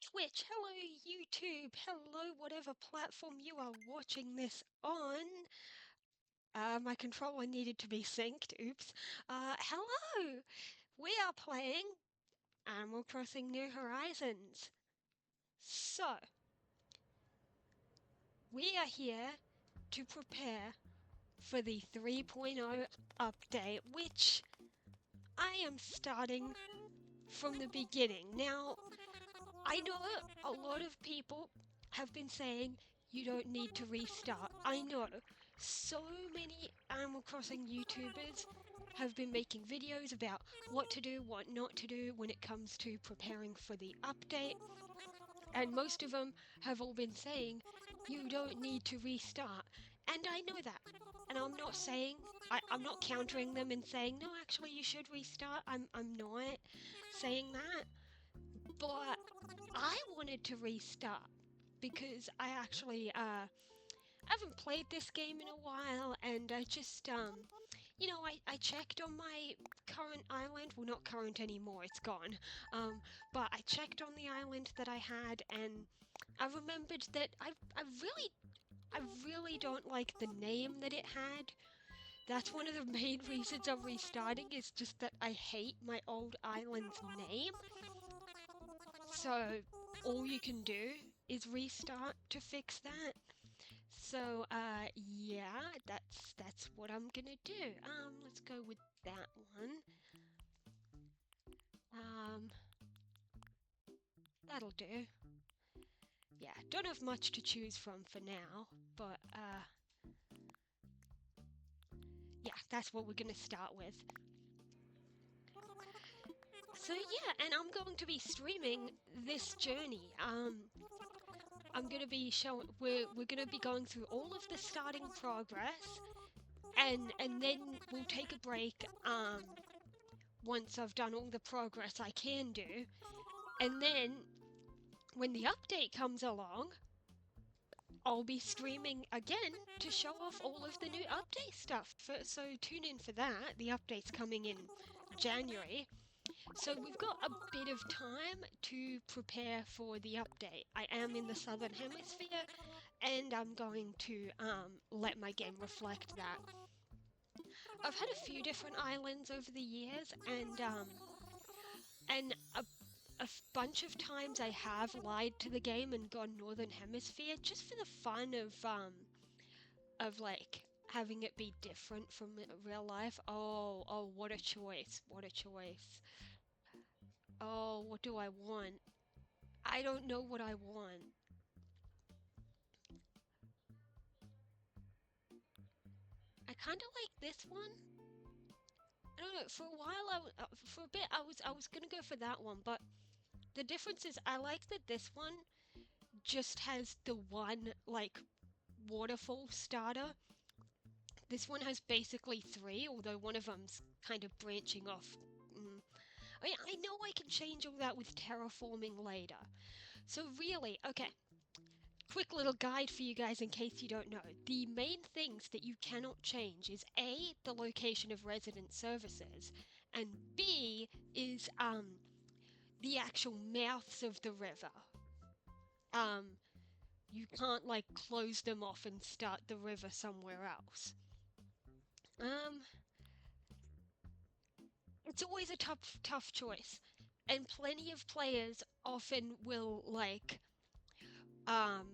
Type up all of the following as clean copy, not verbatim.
Twitch, hello YouTube, hello whatever platform you are watching this on. My controller needed to be synced, oops. Hello! We are playing Animal Crossing New Horizons. So, we are here to prepare for the 3.0 update, which I am starting from the beginning. Now, I know a lot of people have been saying you don't need to restart. I know so many Animal Crossing YouTubers have been making videos about what to do, what not to do when it comes to preparing for the update. And most of them have all been saying you don't need to restart. And I know that. And I'm not saying, I'm not countering them and saying, no, actually you should restart. I'm not saying that. But I wanted to restart because I actually haven't played this game in a while, and I just I checked on my current island. Well, not current anymore, it's gone. But I checked on the island that I had, and I remembered that I really don't like the name that it had. That's one of the main reasons I'm restarting, is just that I hate my old island's name. So all you can do is restart to fix that. So yeah, that's what I'm gonna do. Let's go with that one. Um, that'll do. Yeah, don't have much to choose from for now, but yeah, that's what we're gonna start with. So yeah, and I'm going to be streaming this journey. I'm gonna be showing. We're gonna be going through all of the starting progress, and then we'll take a break. Once I've done all the progress I can do, and then when the update comes along, I'll be streaming again to show off all of the new update stuff. So tune in for that. The update's coming in January. So we've got a bit of time to prepare for the update. I am in the Southern Hemisphere, and I'm going to let my game reflect that. I've had a few different islands over the years, and a bunch of times I have lied to the game and gone Northern Hemisphere just for the fun of like having it be different from real life. Oh, what a choice! What a choice! Oh, what do I want? I don't know what I want. I kind of like this one. I don't know. For a while, for a bit, I was gonna go for that one, but the difference is I like that this one just has the one like waterfall starter. This one has basically three, although one of them's kind of branching off. I know I can change all that with terraforming later. So really, okay, quick little guide for you guys in case you don't know. The main things that you cannot change is A, the location of resident services, and B is the actual mouths of the river. Um, you can't like close them off and start the river somewhere else. Um, it's always a tough choice, and plenty of players often will like um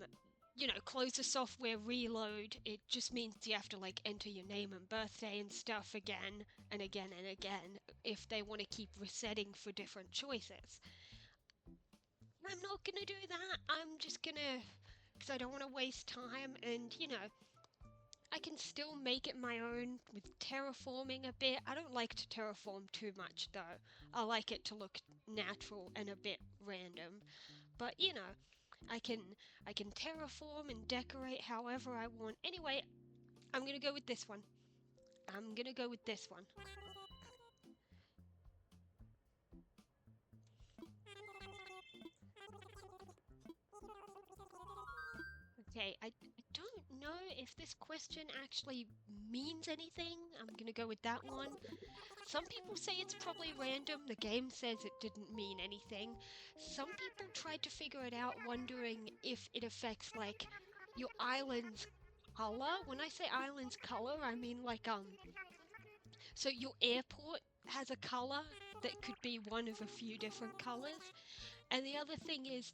close the software, reload. It just means you have to like enter your name and birthday and stuff again and again and again if they want to keep resetting for different choices. I'm not gonna do that. I'm just gonna, because I don't want to waste time, and I can still make it my own with terraforming a bit. I don't like to terraform too much though. I like it to look natural and a bit random. But I can I can terraform and decorate however I want. Anyway, I'm gonna go with this one. I'm gonna go with this one. Okay, I don't know if this question actually means anything. I'm gonna go with that one. Some people say it's probably random. The game says it didn't mean anything. Some people tried to figure it out, wondering if it affects, like, your island's color. When I say island's color, I mean, like, so your airport has a color that could be one of a few different colors. And the other thing is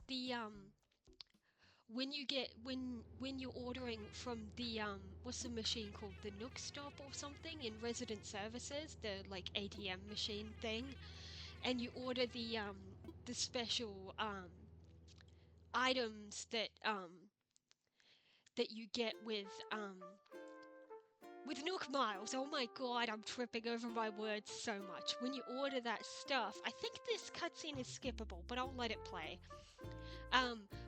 when you're ordering from the what's the machine called, the Nook Stop or something in resident services, the like ATM machine thing, and you order the special items that you get with Nook Miles. Oh my god, I'm tripping over my words so much. When you order that stuff, I think this cutscene is skippable, but I'll let it play.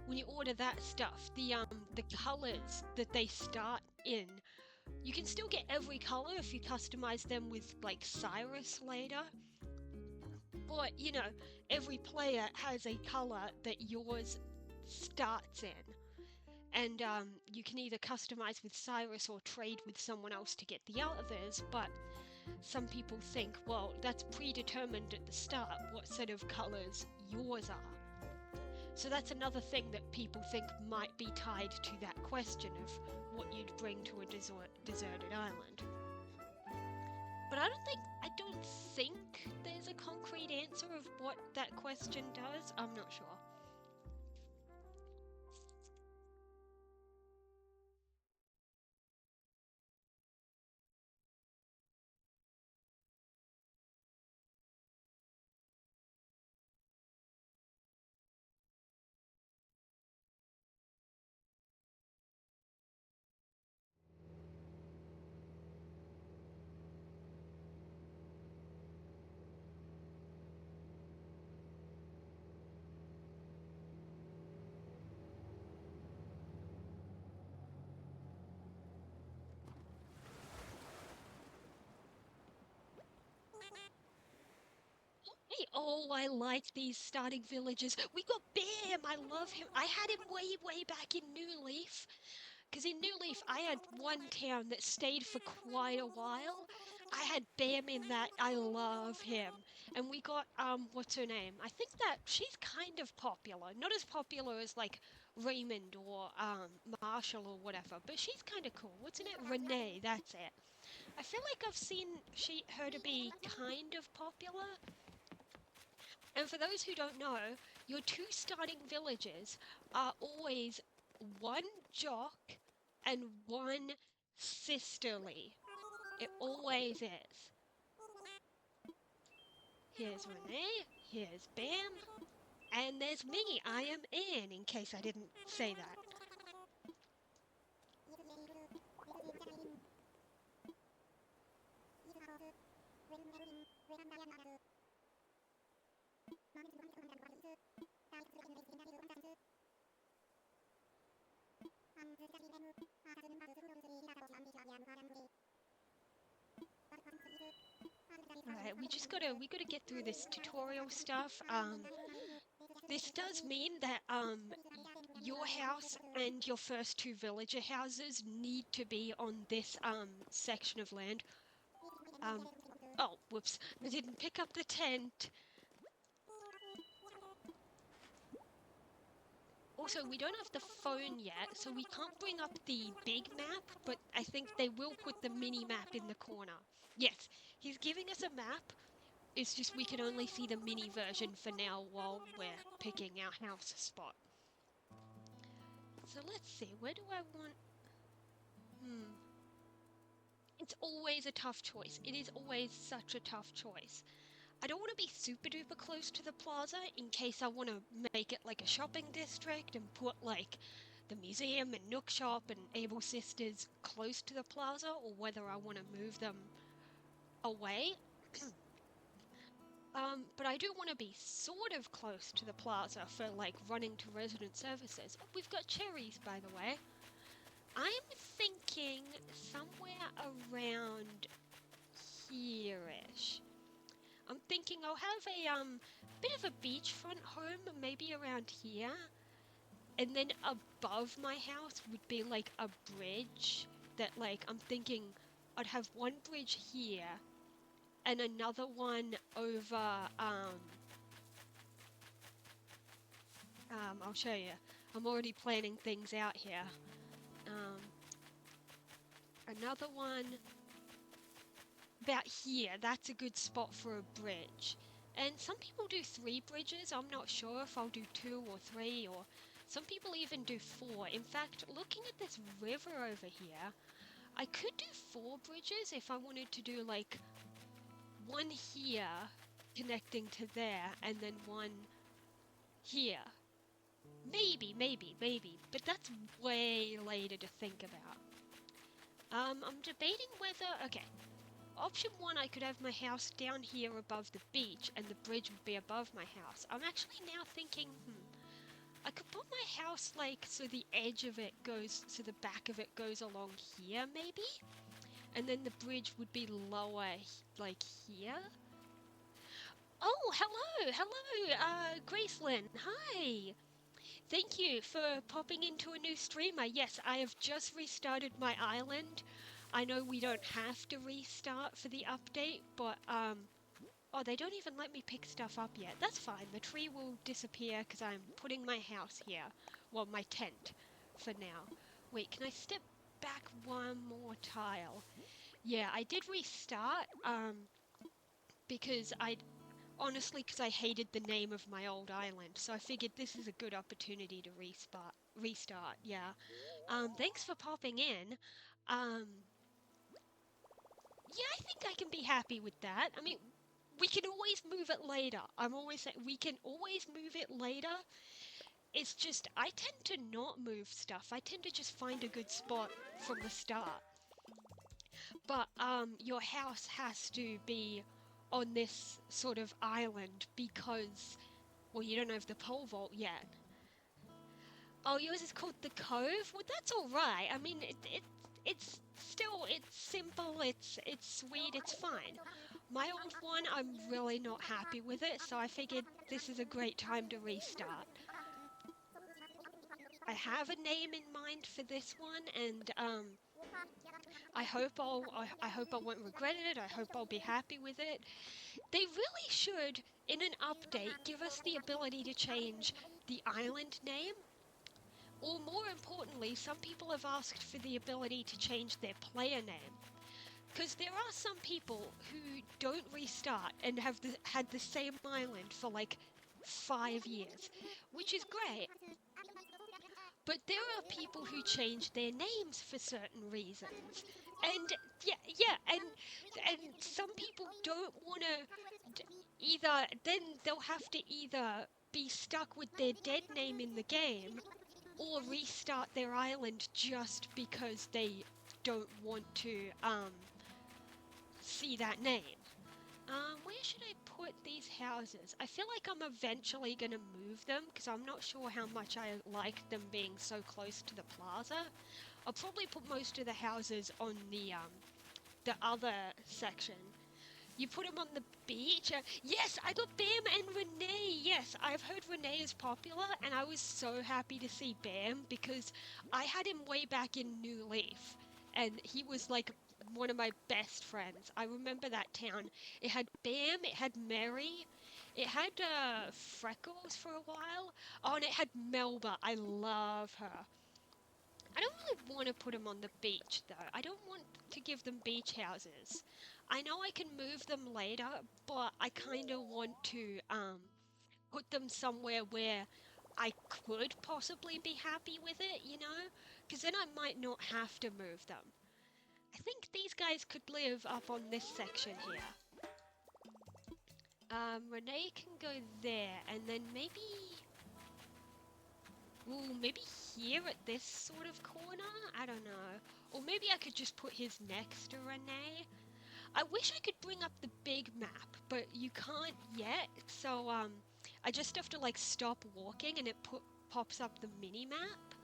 When you order that stuff, the colors that they start in, you can still get every color if you customize them with like Cyrus later. But you know, every player has a color that yours starts in. And you can either customize with Cyrus or trade with someone else to get the others, but some people think, well, that's predetermined at the start what set of colors yours are. So that's another thing that people think might be tied to that question of what you'd bring to a deserted island. But I don't think there's a concrete answer of what that question does. I'm not sure. Hey, oh, I like these starting villages. We got Bam! I love him. I had him way back in New Leaf. Because in New Leaf, I had one town that stayed for quite a while. I had Bam in that. I love him. And we got, what's her name? I think that she's kind of popular. Not as popular as, like, Raymond or, Marshall or whatever. But she's kind of cool. What's her name? Renee, that's it. I feel like I've seen her to be kind of popular. And for those who don't know, your two starting villages are always one jock and one sisterly. It always is. Here's Renee, here's Bam, and there's me. I am Anne, in case I didn't say that. Alright, we gotta get through this tutorial stuff. This does mean that your house and your first two villager houses need to be on this section of land. Oh, whoops, I didn't pick up the tent. Also, we don't have the phone yet, so we can't bring up the big map, but I think they will put the mini map in the corner. Yes, he's giving us a map. It's just we can only see the mini version for now while we're picking our house spot. So let's see, where do I want... It's always a tough choice. It is always such a tough choice. I don't want to be super duper close to the plaza in case I want to make it like a shopping district and put like the museum and Nook Shop and Able Sisters close to the plaza, or whether I want to move them away. But I do want to be sort of close to the plaza for like running to resident services. Oh, we've got cherries, by the way. I'm thinking somewhere around here-ish. I'm thinking I'll have a bit of a beachfront home, maybe around here. And then above my house would be like a bridge that, like, I'm thinking I'd have one bridge here and another one over, I'll show you. I'm already planning things out here. Another one about here. That's a good spot for a bridge. And some people do 3 bridges. I'm not sure if I'll do 2 or 3, or some people even do 4. In fact, looking at this river over here, I could do 4 bridges if I wanted to do like one here connecting to there and then one here. Maybe, but that's way later to think about. I'm debating whether, okay, option 1, I could have my house down here above the beach and the bridge would be above my house. I'm actually now thinking, I could put my house like so the edge of it goes, so the back of it goes along here maybe? And then the bridge would be lower like here? Oh, hello, Gracelyn, hi! Thank you for popping into a new streamer. Yes, I have just restarted my island. I know we don't have to restart for the update, but, oh, they don't even let me pick stuff up yet. That's fine. The tree will disappear because I'm putting my house here. Well, my tent for now. Wait, can I step back one more tile? Yeah, I did restart, because honestly, because I hated the name of my old island, so I figured this is a good opportunity to restart, yeah. Thanks for popping in. Yeah, I think I can be happy with that. I mean, we can always move it later. I'm always saying we can always move it later. It's just, I tend to not move stuff. I tend to just find a good spot from the start. But, your house has to be on this sort of island because, well, you don't have the pole vault yet. Oh, yours is called the Cove? Well, that's alright. I mean, it's still, it's simple, it's sweet, it's fine. My old one, I'm really not happy with it, so I figured this is a great time to restart. I have a name in mind for this one, and I hope I won't regret it. I hope I'll be happy with it. They really should, in an update, give us the ability to change the island name. Or more importantly, some people have asked for the ability to change their player name. Because there are some people who don't restart and have had the same island for like 5 years, which is great. But there are people who change their names for certain reasons. And and some people don't want to either, then they'll have to either be stuck with their dead name in the game or restart their island just because they don't want to see that name. Where should I put these houses? I feel like I'm eventually going to move them because I'm not sure how much I like them being so close to the plaza. I'll probably put most of the houses on the other section. You put them on the beach? Yes, I got Bam and Renee. Yes, I've heard Renee is popular, and I was so happy to see Bam because I had him way back in New Leaf, and he was like one of my best friends. I remember that town. It had Bam, it had Mary, it had Freckles for a while. Oh, and it had Melba. I love her. I don't really want to put them on the beach, though. I don't want to give them beach houses. I know I can move them later, but I kind of want to put them somewhere where I could possibly be happy with it, you know? Because then I might not have to move them. I think these guys could live up on this section here. Renee can go there, and then maybe... Ooh, maybe here at this sort of corner? I don't know. Or maybe I could just put his next to Renee. I wish I could bring up the big map, but you can't yet, so I just have to like stop walking and it pops up the mini map.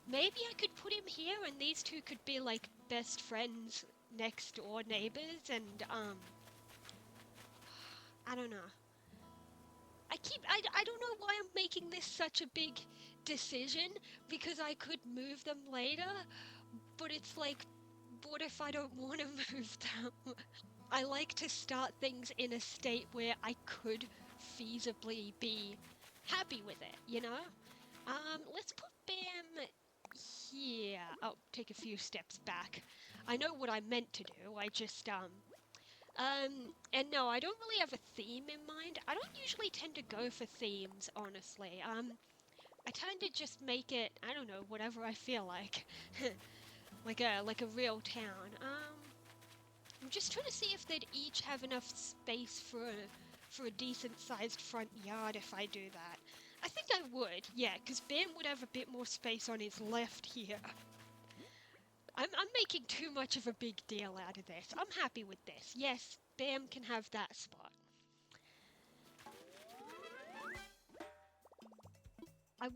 Maybe I could put him here and these two could be like best friends, next door neighbors, and I don't know. I don't know why I'm making this such a big decision, because I could move them later, but it's like, what if I don't want to move them? I like to start things in a state where I could feasibly be happy with it, you know? Let's put Bam here. Oh, take a few steps back. I know what I meant to do. And no, I don't really have a theme in mind. I don't usually tend to go for themes, honestly. I tend to just make it, I don't know, whatever I feel like. like a real town. I'm just trying to see if they'd each have enough space for a decent sized front yard if I do that. I think I would, yeah, because Ben would have a bit more space on his left here. I'm making too much of a big deal out of this. I'm happy with this. Yes, Bam can have that spot. I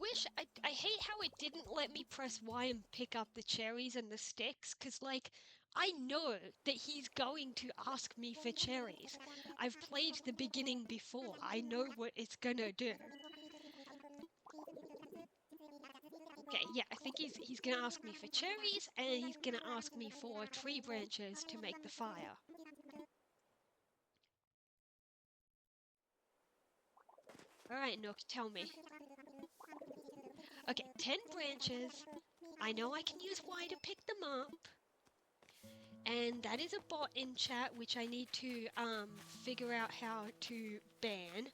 hate how it didn't let me press Y and pick up the cherries and the sticks, because, like, I know that he's going to ask me for cherries. I've played the beginning before. I know what it's gonna do. Okay, yeah, I think he's gonna ask me for cherries, and he's gonna ask me for tree branches to make the fire. Alright, Nook, tell me. Okay, 10 branches. I know I can use Y to pick them up. And that is a bot in chat, which I need to figure out how to ban.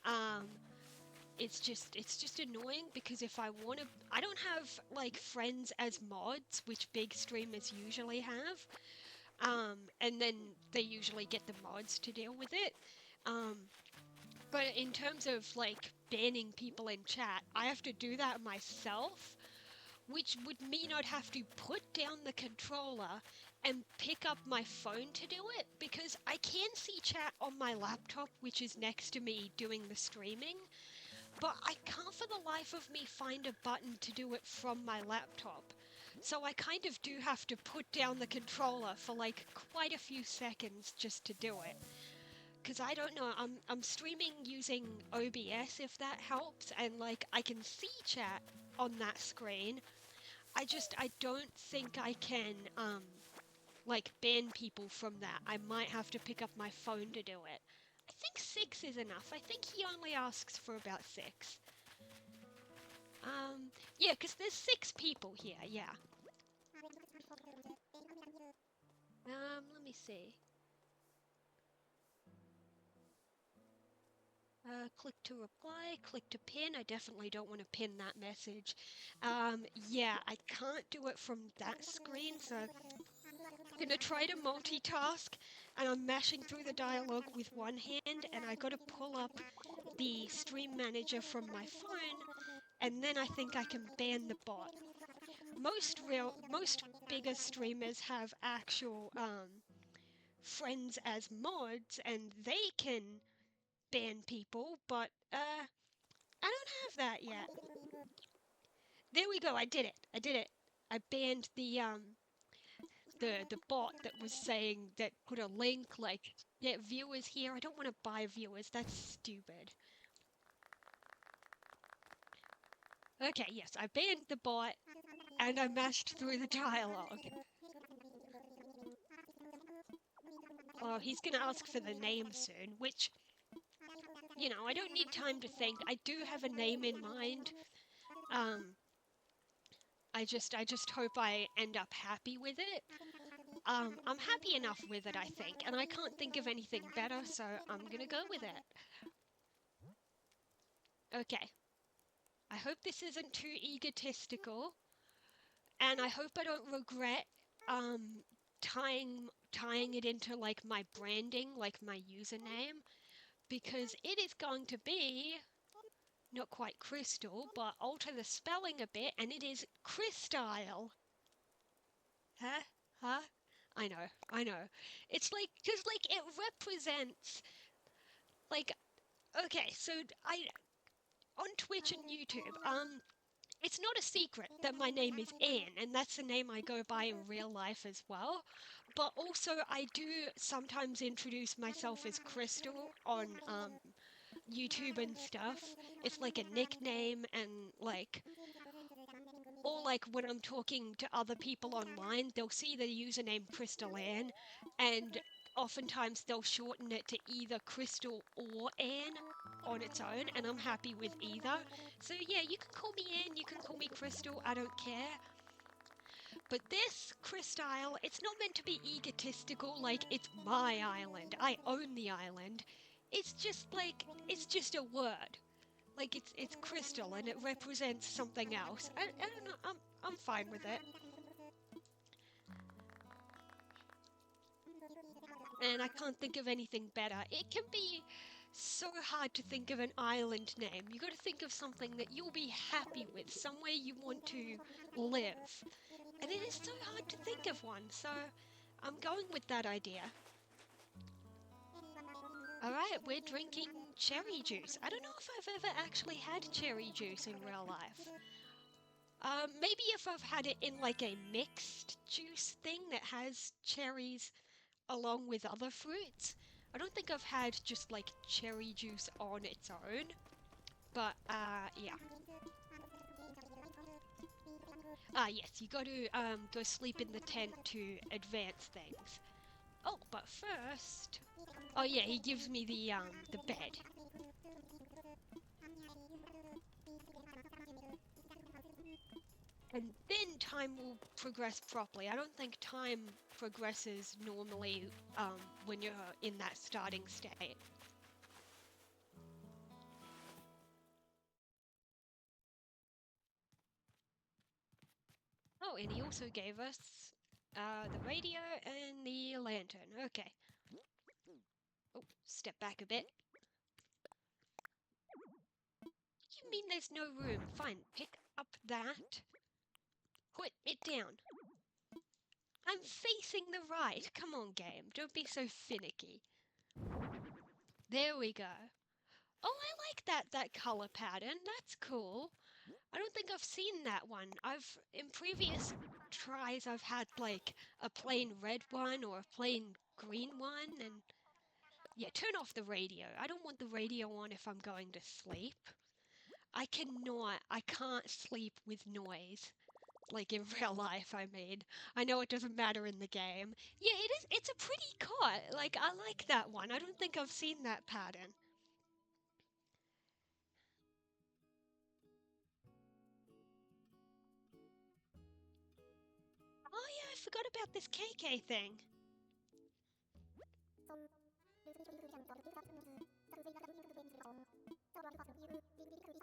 Um, it's just annoying because if I want to, I don't have like friends as mods, which big streamers usually have. And then they usually get the mods to deal with it. Um, but in terms of like banning people in chat, I have to do that myself, which would mean I'd have to put down the controller and pick up my phone to do it, because I can see chat on my laptop, which is next to me doing the streaming, but I can't for the life of me find a button to do it from my laptop. So I kind of do have to put down the controller for like quite a few seconds just to do it. Because I don't know, I'm streaming using OBS, if that helps, and like I can see chat on that screen. I don't think I can like ban people from that. I might have to pick up my phone to do it. I think 6 is enough. I think he only asks for about 6. Yeah, because there's 6 people here, yeah. Let me see. Click to reply, click to pin. I definitely don't want to pin that message. Yeah, I can't do it from that screen, so I'm gonna try to multitask, and I'm mashing through the dialogue with one hand, and I gotta pull up the stream manager from my phone, and then I think I can ban the bot. Most bigger streamers have actual friends as mods, and they can ban people, but I don't have that yet. There we go. I did it. I did it. I banned the bot that was saying that put a link like, yeah, viewers here. I don't want to buy viewers. That's stupid. Okay, yes, I banned the bot and I mashed through the dialogue. Oh, he's gonna ask for the name soon, which, you know, I don't need time to think. I do have a name in mind. I just hope I end up happy with it. I'm happy enough with it, I think, and I can't think of anything better, so I'm gonna go with it. Okay. I hope this isn't too egotistical, and I hope I don't regret um, tying it into like my branding, like my username, because it is going to be not quite crystal, but alter the spelling a bit, and it is Crystyle. Huh? Huh? I know, I know. It's like, because like it represents, like, okay, so I on Twitch and YouTube, it's not a secret that my name is Anne, and that's the name I go by in real life as well. But also, I do sometimes introduce myself as Crystal on YouTube and stuff. It's like a nickname, and like, or like when I'm talking to other people online, they'll see the username Crystal Ann, and oftentimes they'll shorten it to either Crystal or Anne on its own, and I'm happy with either. So yeah, you can call me Anne, you can call me Crystal, I don't care. But this Crystile, it's not meant to be egotistical, like it's my island, I own the island. It's just like, it's just a word. Like it's crystal and it represents something else. I don't know, I'm fine with it. And I can't think of anything better. It can be so hard to think of an island name. You got to think of something that you'll be happy with, somewhere you want to live. And it is so hard to think of one, so I'm going with that idea. Alright, we're drinking cherry juice. I don't know if I've ever actually had cherry juice in real life. Maybe if I've had it in like a mixed juice thing that has cherries along with other fruits. I don't think I've had just like cherry juice on its own, but yeah. Yes, you got to go sleep in the tent to advance things. Oh, but first, oh yeah, he gives me the bed. And then time will progress properly. I don't think time progresses normally when you're in that starting state. Oh, and he also gave us the radio and the lantern. Okay. Oh, step back a bit. You mean there's no room? Fine, pick up that. Put it down. I'm facing the right. Come on, game. Don't be so finicky. There we go. Oh, I like that color pattern. That's cool. I don't think I've seen that one. In previous tries, I've had like a plain red one or a plain green one, and yeah, turn off the radio. I don't want the radio on if I'm going to sleep. I can't sleep with noise. Like in real life, I mean. I know it doesn't matter in the game. Yeah, it's a pretty cot. Like, I like that one. I don't think I've seen that pattern. Oh yeah, I forgot about this KK thing.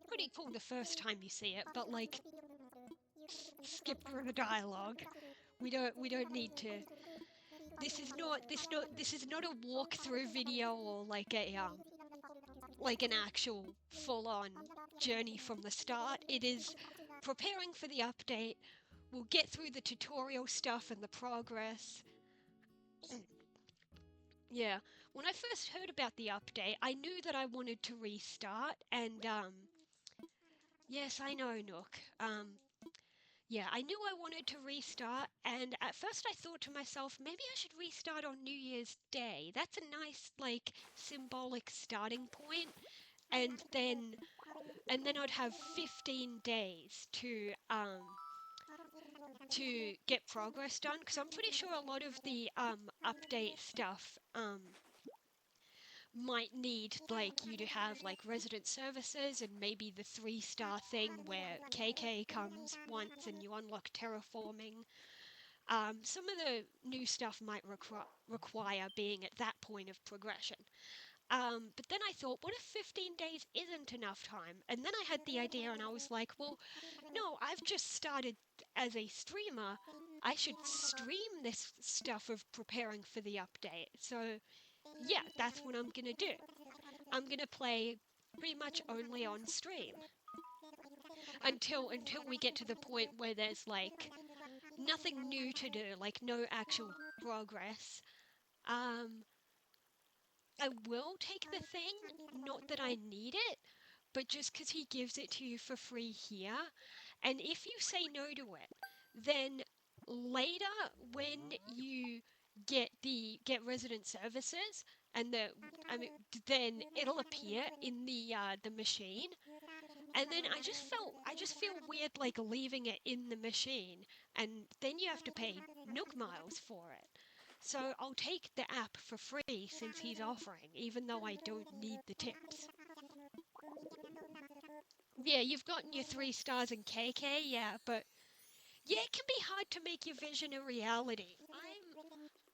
Pretty cool the first time you see it, but like, skip through the dialogue. We don't need to. This is not a walkthrough video or like an actual full-on journey from the start. It is preparing for the update. We'll get through the tutorial stuff and the progress. Yeah, when I first heard about the update, I knew that I wanted to restart, and yes, I know, Nook. Yeah, I knew I wanted to restart, and at first I thought to myself, maybe I should restart on New Year's Day. That's a nice, like, symbolic starting point, and then I'd have 15 days to get progress done, because I'm pretty sure a lot of the update stuff might need like you to have like resident services and maybe the 3-star thing where KK comes once and you unlock terraforming. Some of the new stuff might require being at that point of progression. But then I thought, what if 15 days isn't enough time? And then I had the idea and I was like, well, no, I've just started as a streamer. I should stream this stuff of preparing for the update. So yeah, that's what I'm gonna do. I'm gonna play pretty much only on stream until we get to the point where there's like nothing new to do, like no actual progress. Um, I will take the thing, not that I need it, but just because he gives it to you for free here. And if you say no to it, then later when you get resident services and then it'll appear in the machine, and then I just feel weird like leaving it in the machine, and then you have to pay Nook miles for it. So I'll take the app for free since he's offering, even though I don't need the tips. Yeah, you've gotten your 3 stars in KK, yeah, but yeah, it can be hard to make your vision a reality.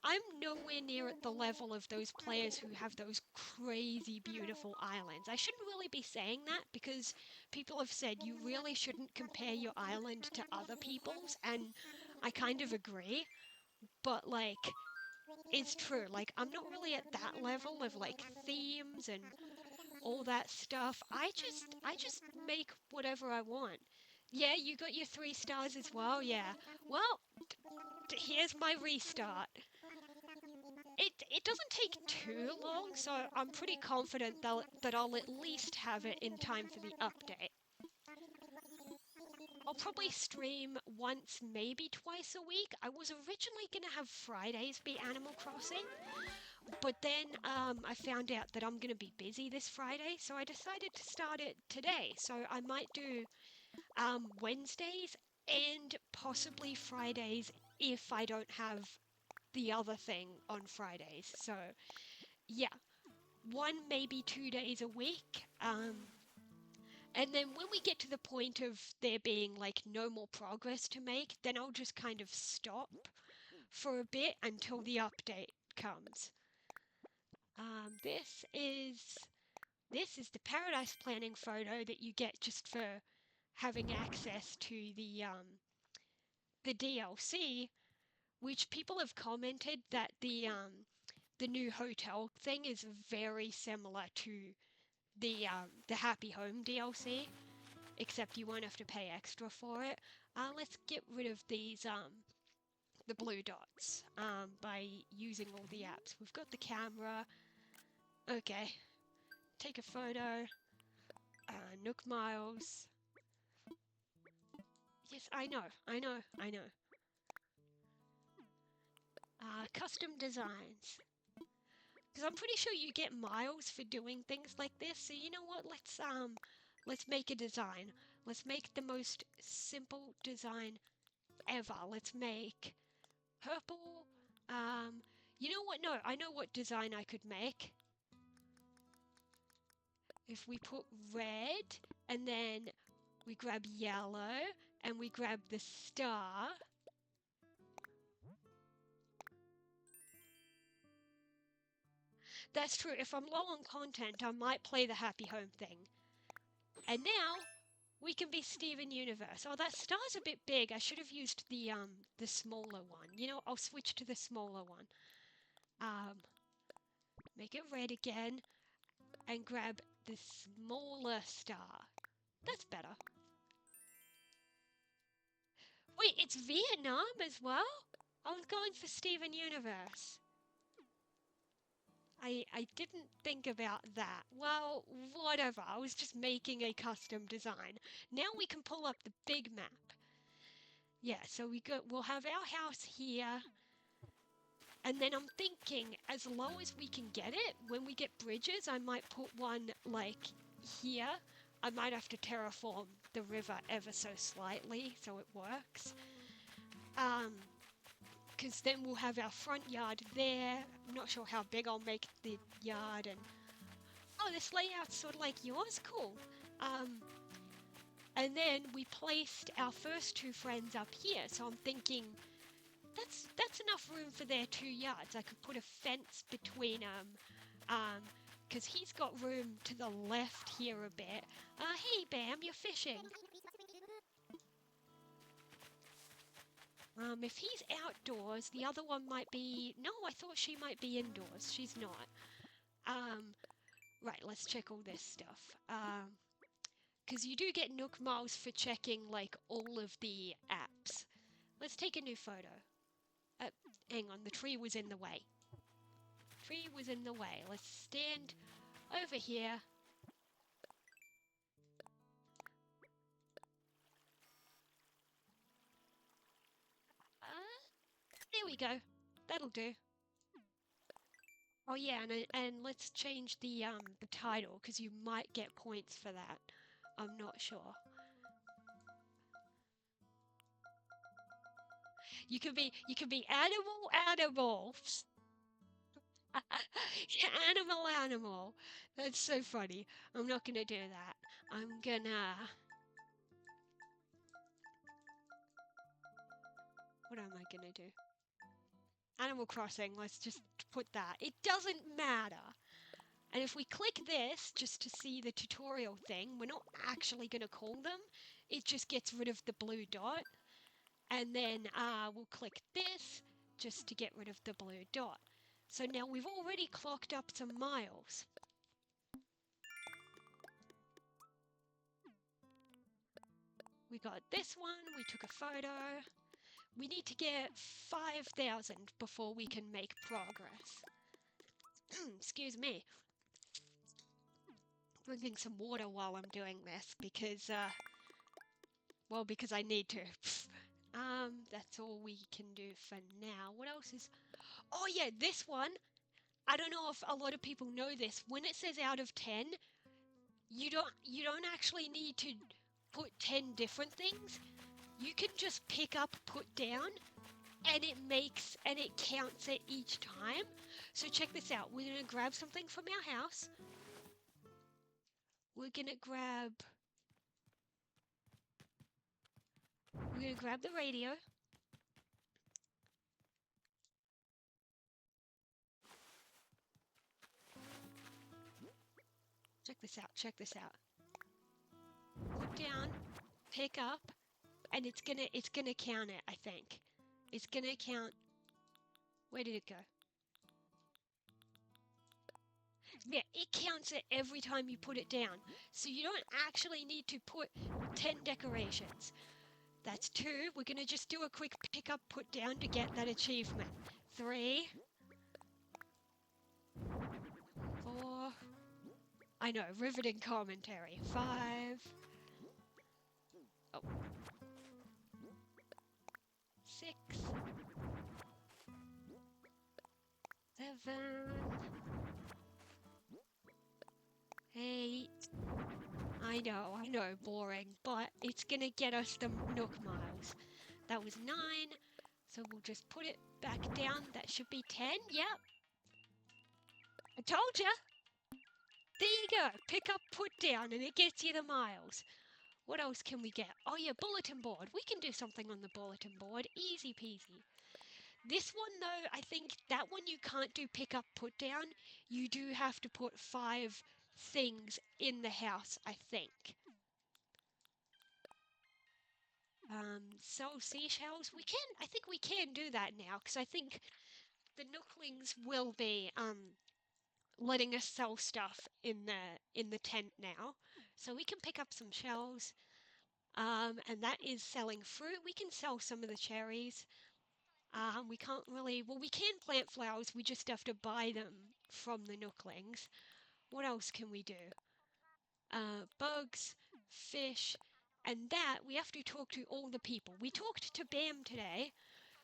I'm nowhere near at the level of those players who have those crazy beautiful islands. I shouldn't really be saying that because people have said you really shouldn't compare your island to other people's, and I kind of agree, but like it's true. Like I'm not really at that level of like themes and all that stuff. I just make whatever I want. Yeah, you got your 3 stars as well. Yeah. Well, here's my restart. It doesn't take too long, so I'm pretty confident that I'll at least have it in time for the update. I'll probably stream once, maybe twice a week. I was originally going to have Fridays be Animal Crossing, but then I found out that I'm going to be busy this Friday, so I decided to start it today. So I might do Wednesdays and possibly Fridays if I don't have the other thing on Fridays. So yeah, 1 maybe 2 days a week. And then when we get to the point of there being like no more progress to make, then I'll just kind of stop for a bit until the update comes. Um, this is this is the paradise planning photo that you get just for having access to the DLC, which people have commented that the new hotel thing is very similar to the Happy Home DLC, except you won't have to pay extra for it. Let's get rid of these the blue dots by using all the apps. We've got the camera. Okay, take a photo. Nook Miles. Yes, I know, I know, I know. Custom designs. Because I'm pretty sure you get miles for doing things like this. So you know what? Let's make a design. Let's make the most simple design ever. Let's make purple. You know what? No, I know what design I could make. If we put red and then we grab yellow and we grab the star. That's true. If I'm low on content, I might play the Happy Home thing. And now we can be Steven Universe. Oh, that star's a bit big. I should have used the smaller one. You know, I'll switch to the smaller one. Make it red again and grab the smaller star. That's better. Wait, it's Vietnam as well? I was going for Steven Universe. I didn't think about that. Well, whatever. I was just making a custom design. Now we can pull up the big map. Yeah, so we'll have our house here. And then I'm thinking, as low as we can get it, when we get bridges, I might put one, like, here. I might have to terraform the river ever so slightly so it works. Because then we'll have our front yard there. I'm not sure how big I'll make the yard. And oh, this layout's sort of like yours? Cool. And then we placed our first 2 friends up here. So I'm thinking, that's enough room for their 2 yards. I could put a fence between them, because he's got room to the left here a bit. Hey Bam, you're fishing. If he's outdoors, the other one might be... No, I thought she might be indoors. She's not. Right, let's check all this stuff. Because you do get Nook Miles for checking, like, all of the apps. Let's take a new photo. Hang on, the tree was in the way. Tree was in the way. Let's stand over here. There we go. That'll do. Oh yeah, and let's change the title because you might get points for that. I'm not sure. You can be animal. Animal. That's so funny. I'm not gonna do that. I'm gonna. What am I gonna do? Animal Crossing. Let's just put that. It doesn't matter. And if we click this just to see the tutorial thing, we're not actually gonna call them. It just gets rid of the blue dot. And then we'll click this just to get rid of the blue dot. So now we've already clocked up some miles. We got this one, we took a photo. We need to get 5,000 before we can make progress. Excuse me. Drinking some water while I'm doing this because, because I need to. That's all we can do for now. What else is... Oh yeah, this one. I don't know if a lot of people know this. When it says out of 10, you don't actually need to put 10 different things. You can just pick up, put down, and it counts it each time. So check this out. We're gonna grab something from our house. We're gonna grab the radio. Check this out. Put down, pick up, and it's gonna count it, I think. It's gonna count. Where did it go? Yeah, it counts it every time you put it down. So you don't actually need to put 10 decorations. That's 2. We're gonna just do a quick pick up, put down to get that achievement. 3. 4. I know, riveting commentary. 5. Oh. 6. 7. 8. I know, boring, but it's gonna get us the Nook miles. That was 9, so we'll just put it back down. That should be 10, yep. I told ya! There you go, pick up, put down, and it gets you the miles. What else can we get? Oh yeah, bulletin board. We can do something on the bulletin board, easy peasy. This one though, I think that one you can't do pick up, put down. You do have to put 5 things in the house, I think. Sell seashells. I think we can do that now, because I think the Nooklings will be, letting us sell stuff in the tent now. So we can pick up some shells. And that is selling fruit. We can sell some of the cherries. We can't really, we can plant flowers, we just have to buy them from the Nooklings. What else can we do? Bugs, fish, and that we have to talk to all the people. We talked to Bam today,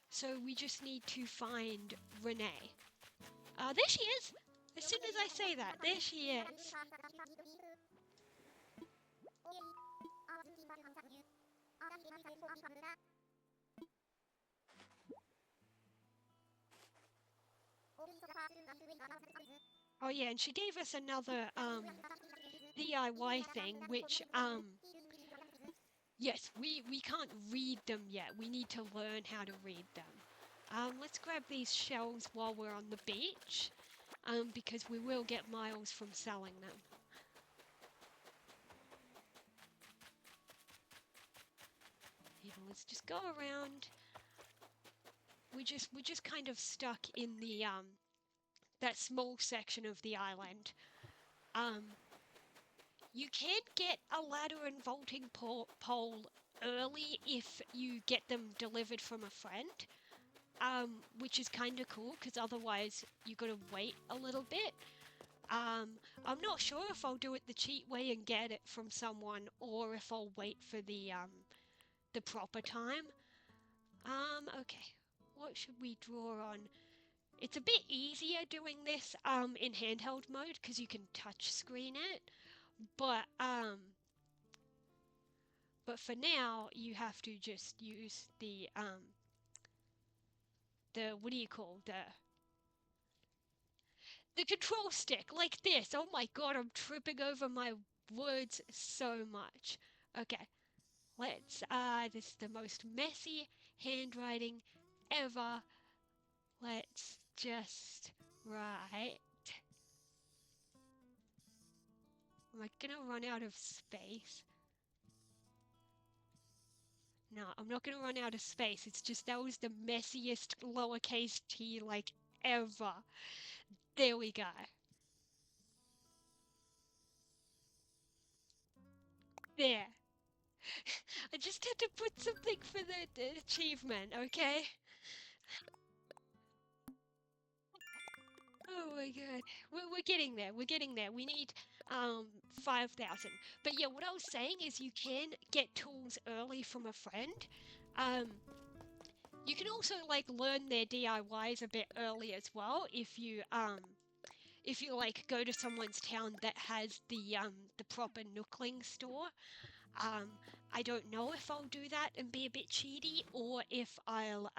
so we just need to find Renee. There she is! As soon as I say that, there she is. Oh yeah, and she gave us another DIY thing, which yes, we can't read them yet. We need to learn how to read them. Let's grab these shells while we're on the beach, because we will get miles from selling them. Yeah, let's just go around. We're just kind of stuck in the that small section of the island. You can get a ladder and vaulting pole early if you get them delivered from a friend, which is kind of cool, because otherwise you got to wait a little bit. I'm not sure if I'll do it the cheat way and get it from someone, or if I'll wait for the proper time. Okay, what should we draw on? It's a bit easier doing this in handheld mode because you can touch screen it, but for now you have to just use the what do you call the control stick like this. Oh my god, I'm tripping over my words so much. Okay, let's this is the most messy handwriting ever. Let's just write. Am I gonna run out of space? No, I'm not gonna run out of space. It's just that was the messiest lowercase t like ever. There we go. There. I just had to put something for the achievement, okay? Oh my god. We're getting there. We're getting there. We need 5,000. But yeah, what I was saying is you can get tools early from a friend. Um you can also like learn their DIYs a bit early as well if you like go to someone's town that has the proper Nookling store. Um I don't know if I'll do that and be a bit cheaty or if I'll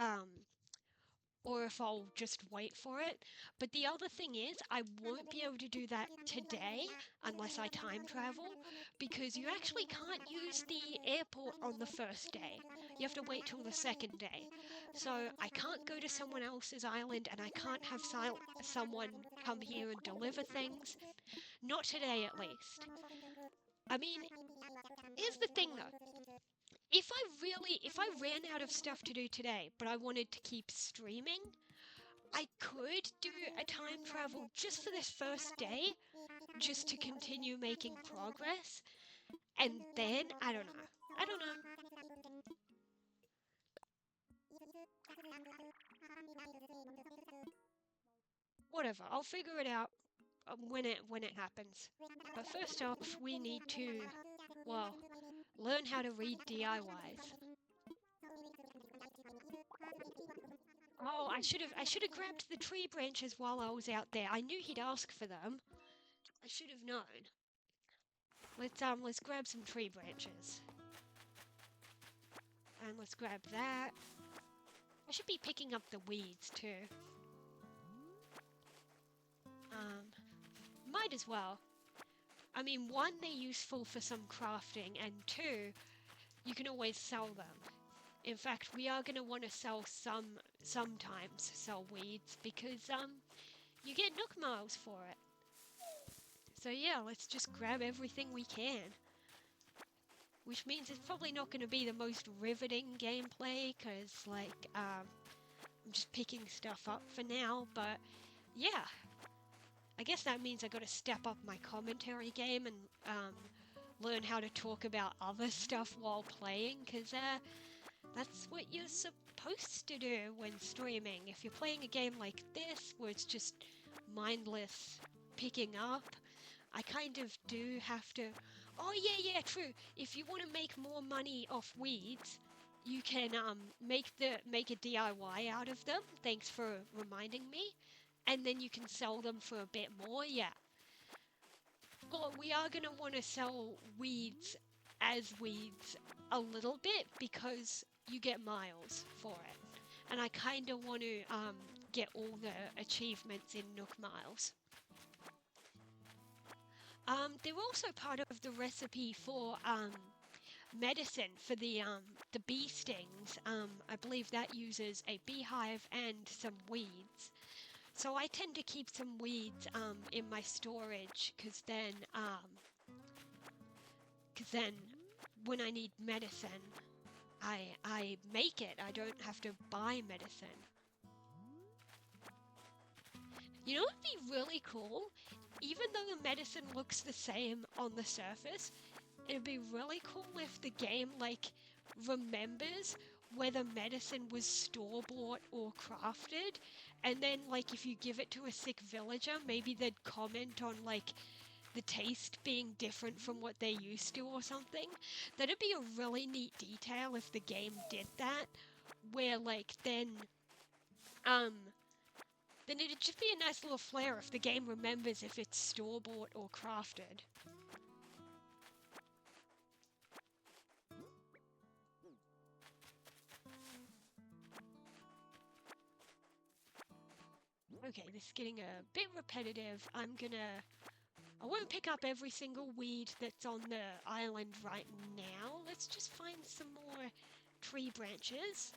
just wait for it. But the other thing is, I won't be able to do that today unless I time travel, because you actually can't use the airport on the first day. You have to wait till the second day. So I can't go to someone else's island and I can't have someone come here and deliver things. Not today, at least. I mean, here's the thing though. If I ran out of stuff to do today, but I wanted to keep streaming, I could do a time travel just for this first day, just to continue making progress, and then, I don't know. I don't know. Whatever, I'll figure it out when it happens. But first off, we need to, well, learn how to read DIYs. Oh, I should have grabbed the tree branches while I was out there. I knew he'd ask for them. I should have known. Let's grab some tree branches. And let's grab that. I should be picking up the weeds too. Might as well. I mean, one, they're useful for some crafting, and two, you can always sell them. In fact, we are going to want to sometimes sell weeds, because, you get Nook Miles for it. So yeah, let's just grab everything we can. Which means it's probably not going to be the most riveting gameplay, because, like, I'm just picking stuff up for now, but yeah. I guess that means I gotta step up my commentary game and, learn how to talk about other stuff while playing, because, that's what you're supposed to do when streaming. If you're playing a game like this, where it's just mindless picking up, I kind of do have to... Oh, yeah, true. If you want to make more money off weeds, you can make a DIY out of them. Thanks for reminding me. And then you can sell them for a bit more, yeah. Well, we are going to want to sell weeds as weeds a little bit, because you get miles for it. And I kind of want to get all the achievements in Nook Miles. They're also part of the recipe for medicine for the bee stings. I believe that uses a beehive and some weeds. So I tend to keep some weeds in my storage, because then when I need medicine, I make it. I don't have to buy medicine. You know what would be really cool? Even though the medicine looks the same on the surface, it'd be really cool if the game, like, remembers whether medicine was store-bought or crafted, and then, like, if you give it to a sick villager, maybe they'd comment on, like, the taste being different from what they used to or something. That'd be a really neat detail if the game did that, where, like, then it'd just be a nice little flair if the game remembers if it's store-bought or crafted. Okay, this is getting a bit repetitive. I won't pick up every single weed that's on the island right now. Let's just find some more tree branches.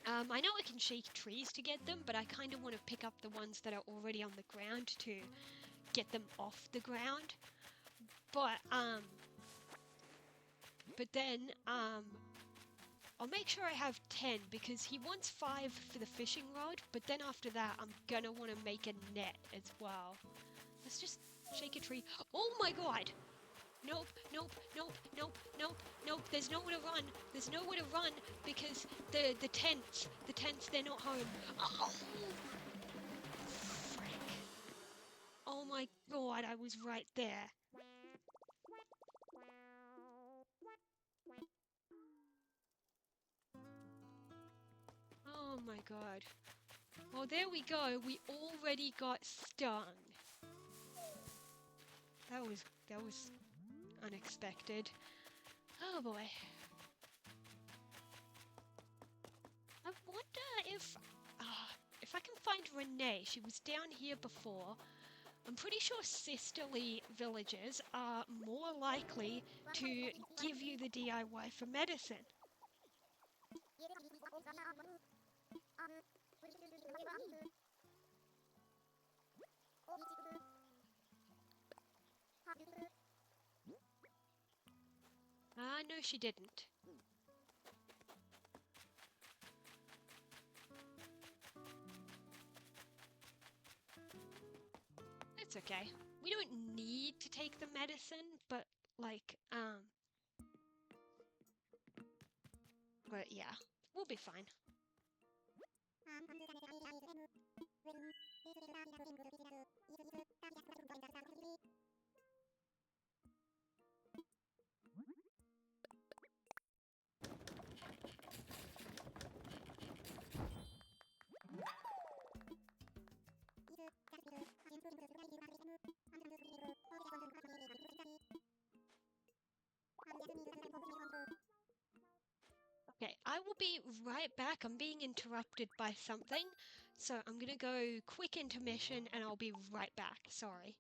I know I can shake trees to get them, but I kind of want to pick up the ones that are already on the ground to get them off the ground. But then, I'll make sure I have 10 because he wants 5 for the fishing rod, but then after that, I'm gonna want to make a net as well. Let's just shake a tree. Oh my god! Nope, nope, nope, nope, nope, nope. There's nowhere to run. There's nowhere to run because the tents, they're not home. Oh, frick. Oh my god, I was right there. Oh my god. Well, there we go. We already got stung. That was unexpected. Oh boy. I wonder if I can find Renee. She was down here before. I'm pretty sure sisterly villages are more likely to give you the DIY for medicine. No, she didn't. It's okay. We don't need to take the medicine, but but yeah, we'll be fine. Okay, I will be right back. I'm being interrupted by something, so I'm gonna go quick intermission and I'll be right back. Sorry.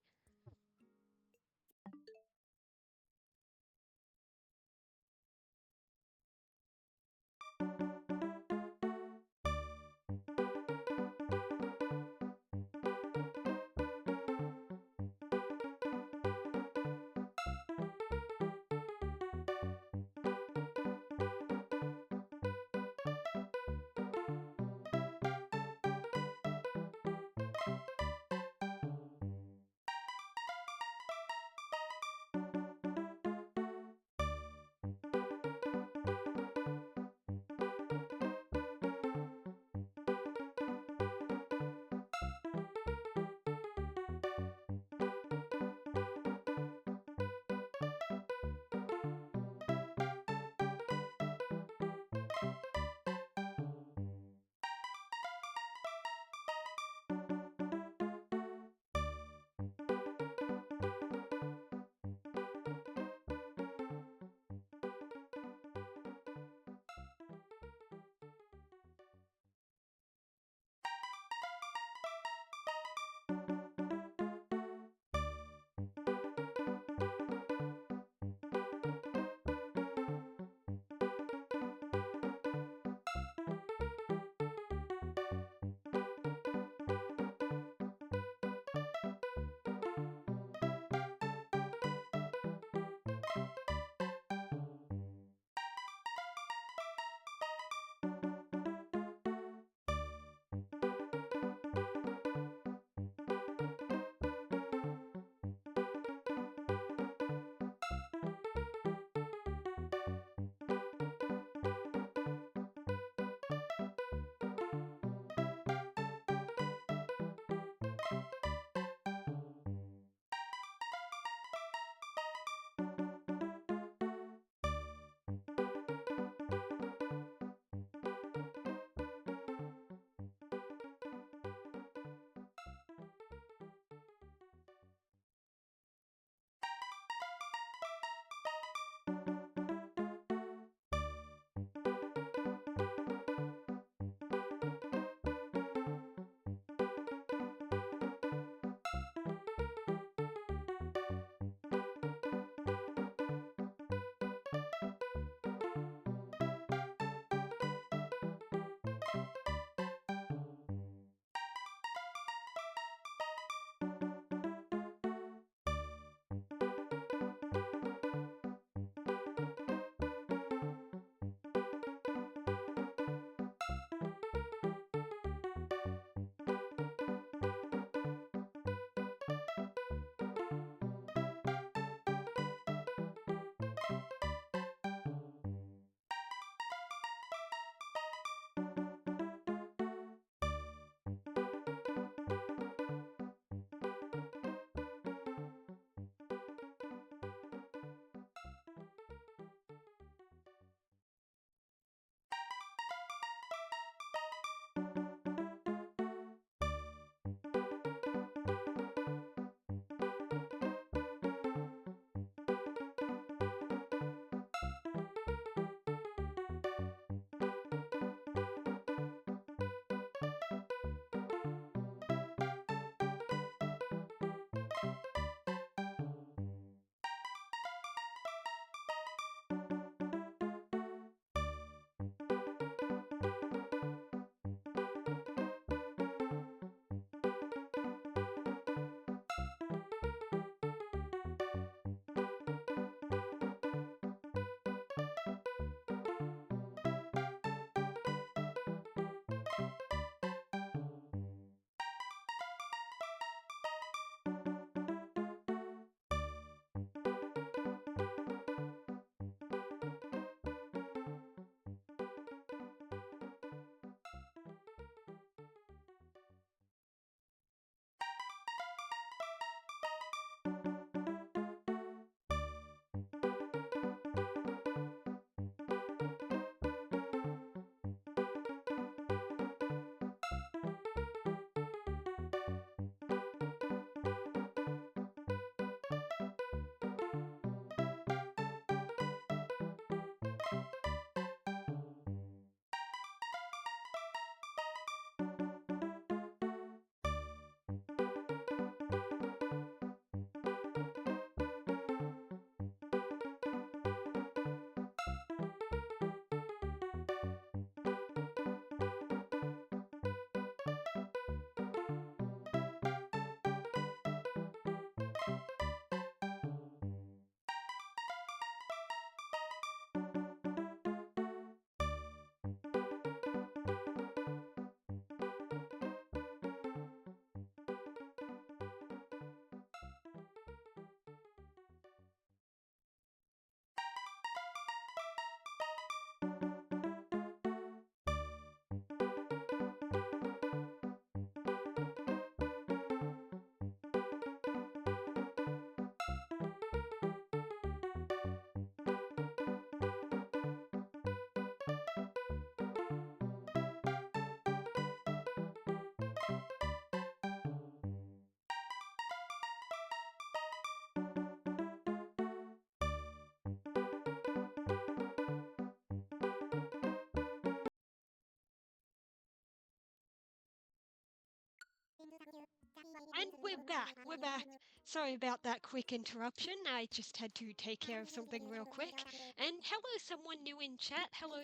And we're back, we're back. Sorry about that quick interruption. I just had to take care of something real quick. And hello, someone new in chat. Hello,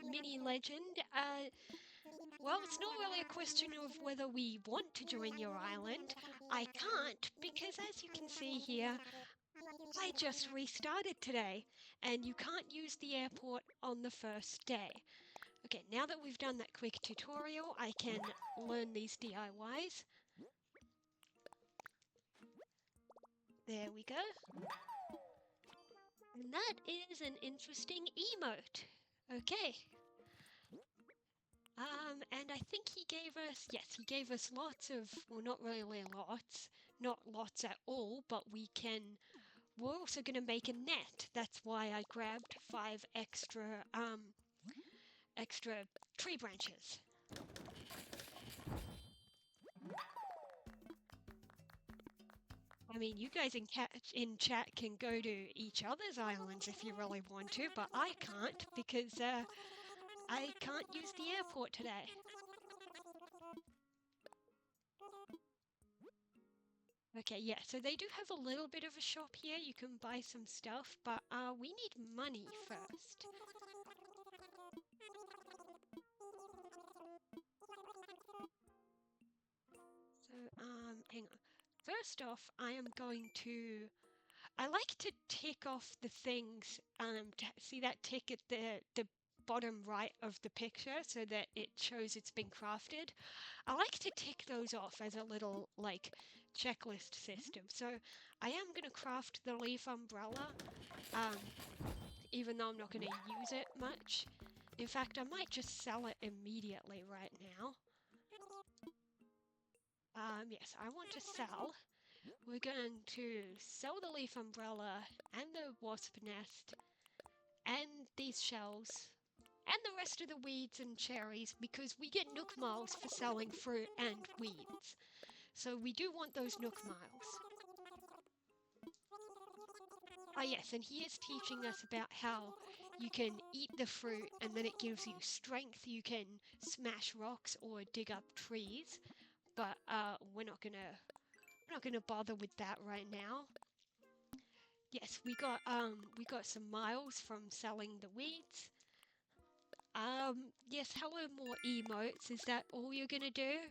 Mini Legend. Well, it's not really a question of whether we want to join your island. I can't, because as you can see here, I just restarted today, and you can't use the airport on the first day. Okay, now that we've done that quick tutorial, I can learn these DIYs. There we go. And that is an interesting emote. Okay. And I think he gave us, yes, he gave us lots of, well, not really lots, not lots at all, but we're also going to make a net. That's why I grabbed 5 extra tree branches. I mean, you guys in chat can go to each other's islands if you really want to, but I can't because I can't use the airport today. Okay, yeah, so they do have a little bit of a shop here. You can buy some stuff, but we need money first. So, hang on. First off, I like to tick off the things, see that tick at the bottom right of the picture so that it shows it's been crafted. I like to tick those off as a little, like, checklist system. So I am going to craft the leaf umbrella, even though I'm not going to use it much. In fact, I might just sell it immediately right now. Yes, I want to sell. We're going to sell the leaf umbrella and the wasp nest and these shells and the rest of the weeds and cherries because we get nook miles for selling fruit and weeds. So we do want those nook miles. Oh yes, and he is teaching us about how you can eat the fruit and then it gives you strength. You can smash rocks or dig up trees, but we're not gonna bother with that right now. Yes, we got some miles from selling the weeds. Yes, hello, more emotes. Is that all you're gonna do?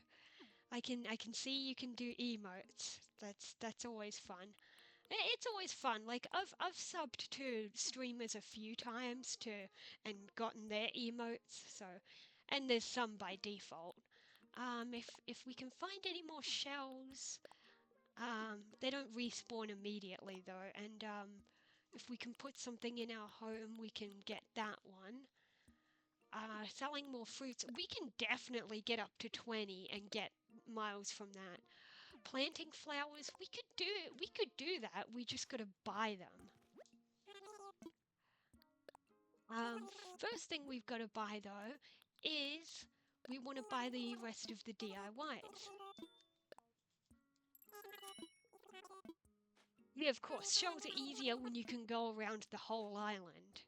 I can see you can do emotes. That's always fun. It's always fun. Like I've subbed to streamers a few times and gotten their emotes. So, and there's some by default. If we can find any more shells, they don't respawn immediately though. And if we can put something in our home, we can get that one. Selling more fruits, we can definitely get up to 20 and get miles from that. Planting flowers, we could do that. We just got to buy them. First thing we've got to buy though is we want to buy the rest of the DIYs. Yeah, of course, shells are easier when you can go around the whole island,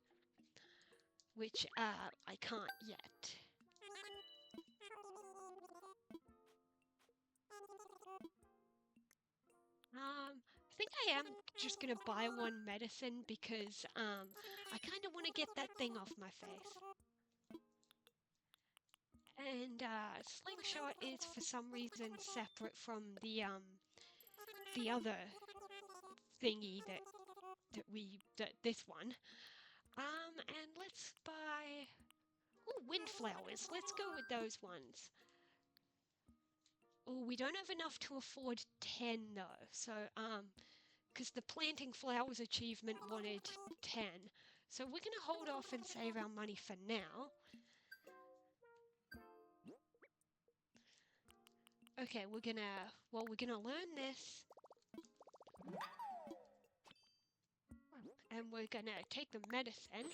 which I can't yet. I think I am just gonna buy one medicine because I kind of want to get that thing off my face. And slingshot is for some reason separate from the other thingy that this one. And let's buy windflowers. Let's go with those ones. Oh, we don't have enough to afford 10 though. So because the planting flowers achievement wanted 10. So we're gonna hold off and save our money for now. Okay, we're gonna learn this. And we're gonna take the medicine.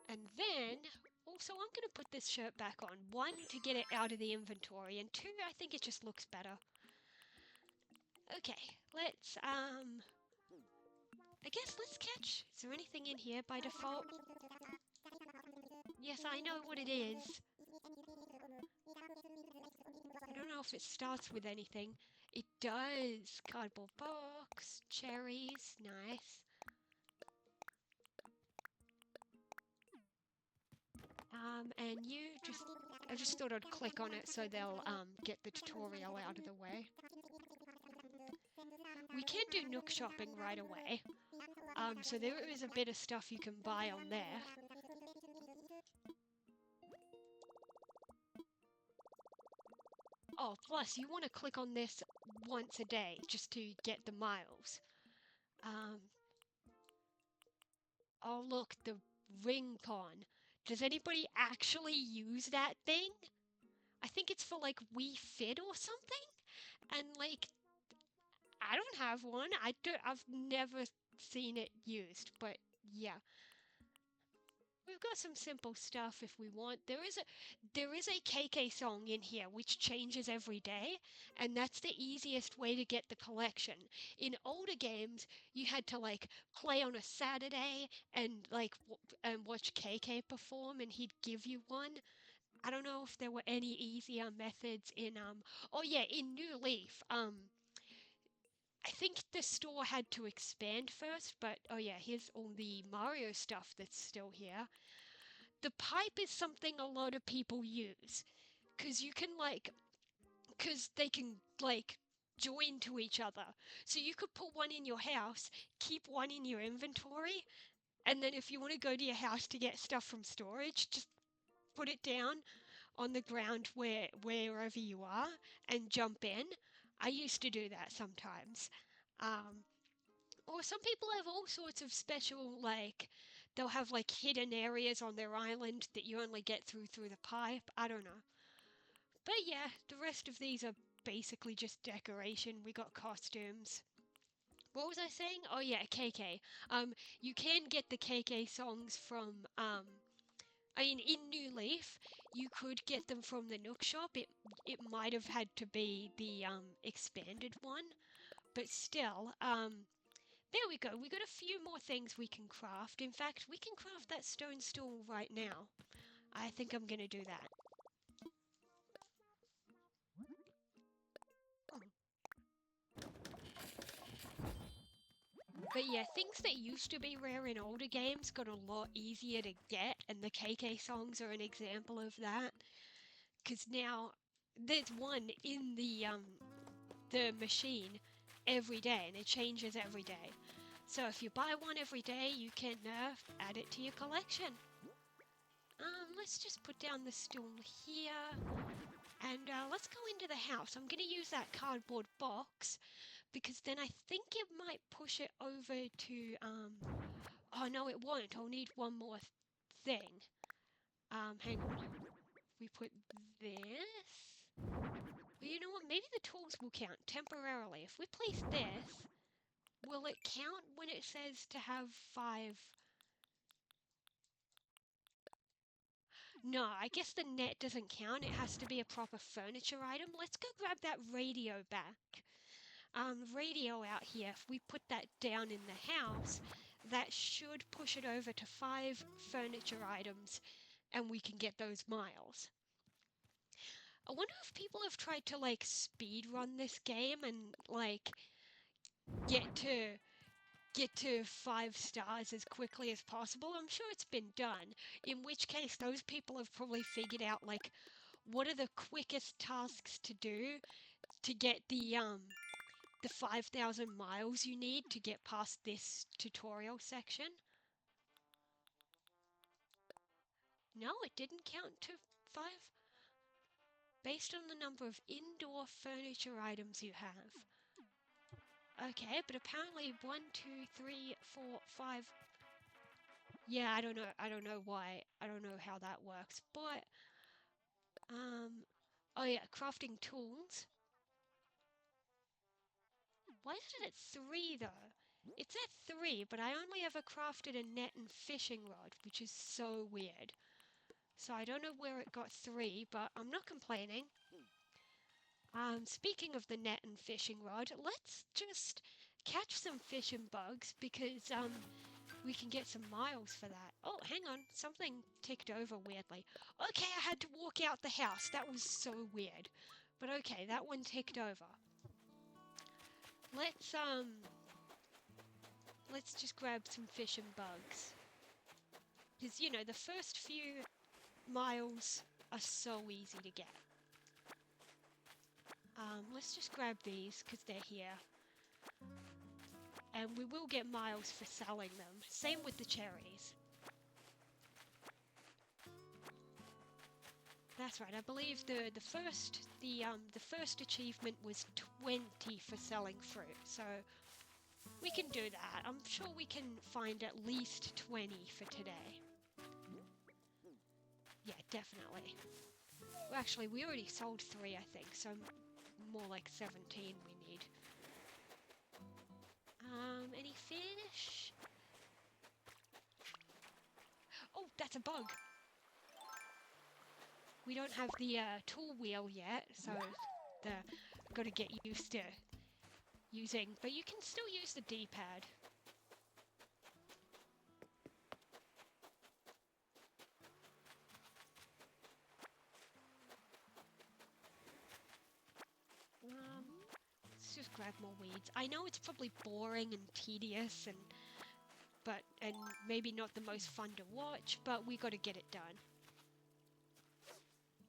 And then, also I'm gonna put this shirt back on. 1, to get it out of the inventory, and 2, I think it just looks better. Okay, let's, I guess let's catch. Is there anything in here by default? Yes, I know what it is. I don't know if it starts with anything. It does. Cardboard box, cherries, nice. And I just thought I'd click on it so they'll get the tutorial out of the way. We can do Nook shopping right away. So there is a bit of stuff you can buy on there. Oh, plus you want to click on this once a day just to get the miles. Oh look, the ring con. Does anybody actually use that thing? I think it's for like Wii Fit or something. And like, I don't have one. I've never seen it used, but yeah. We've got some simple stuff if we want. There is a KK song in here which changes every day, and that's the easiest way to get the collection. In older games, you had to like play on a Saturday and like and watch KK perform, and he'd give you one. I don't know if there were any easier methods in oh yeah, in New Leaf. I think the store had to expand first, but oh yeah, here's all the Mario stuff that's still here. The pipe is something a lot of people use because you can like, because they can like join to each other. So you could put one in your house, keep one in your inventory, and then if you want to go to your house to get stuff from storage, just put it down on the ground wherever you are and jump in. I used to do that sometimes. Or some people have all sorts of special, like, they'll have like hidden areas on their island that you only get through the pipe. I don't know. But yeah, the rest of these are basically just decoration. We got costumes. What was I saying? Oh yeah, KK. You can get the KK songs from I mean, in New Leaf, you could get them from the Nook shop. It might have had to be the expanded one, but still, there we go. We got a few more things we can craft. In fact, we can craft that stone stool right now. I think I'm gonna do that. But yeah, things that used to be rare in older games got a lot easier to get, and the KK songs are an example of that. Because now there's one in the machine every day, and it changes every day. So if you buy one every day, you can add it to your collection. Let's just put down the stool here, and let's go into the house. I'm going to use that cardboard box, because then I think it might push it over to, oh no it won't, I'll need one more thing. Hang on. We put this. Well, you know what, maybe the tools will count temporarily. If we place this, will it count when it says to have 5? No, I guess the net doesn't count. It has to be a proper furniture item. Let's go grab that radio back. Radio out here, if we put that down in the house, that should push it over to 5 furniture items, and we can get those miles. I wonder if people have tried to like speed run this game and like get to 5 stars as quickly as possible. I'm sure it's been done, in which case those people have probably figured out like what are the quickest tasks to do to get the 5,000 miles you need to get past this tutorial section. No, it didn't count to 5. Based on the number of indoor furniture items you have. Okay, but apparently 1, 2, 3, 4, 5. Yeah, I don't know why. I don't know how that works. But oh yeah, crafting tools. Why is it at 3 though? It's at 3, but I only ever crafted a net and fishing rod, which is so weird. So I don't know where it got 3, but I'm not complaining. Speaking of the net and fishing rod, let's just catch some fish and bugs, because we can get some miles for that. Oh, hang on, something ticked over weirdly. Okay, I had to walk out the house. That was so weird. But okay, that one ticked over. let's just grab some fish and bugs. Because, you know, the first few miles are so easy to get. Let's just grab these because they're here. And we will get miles for selling them. Same with the cherries. That's right. I believe the first achievement was 20 for selling fruit. So we can do that. I'm sure we can find at least 20 for today. Yeah, definitely. Well, actually, we already sold 3, I think, so more like 17 we need. Any fish? Oh, that's a bug! We don't have the tool wheel yet, so gotta get used to using, but you can still use the D-pad. Let's just grab more weeds. I know it's probably boring and tedious and maybe not the most fun to watch, but we got to get it done.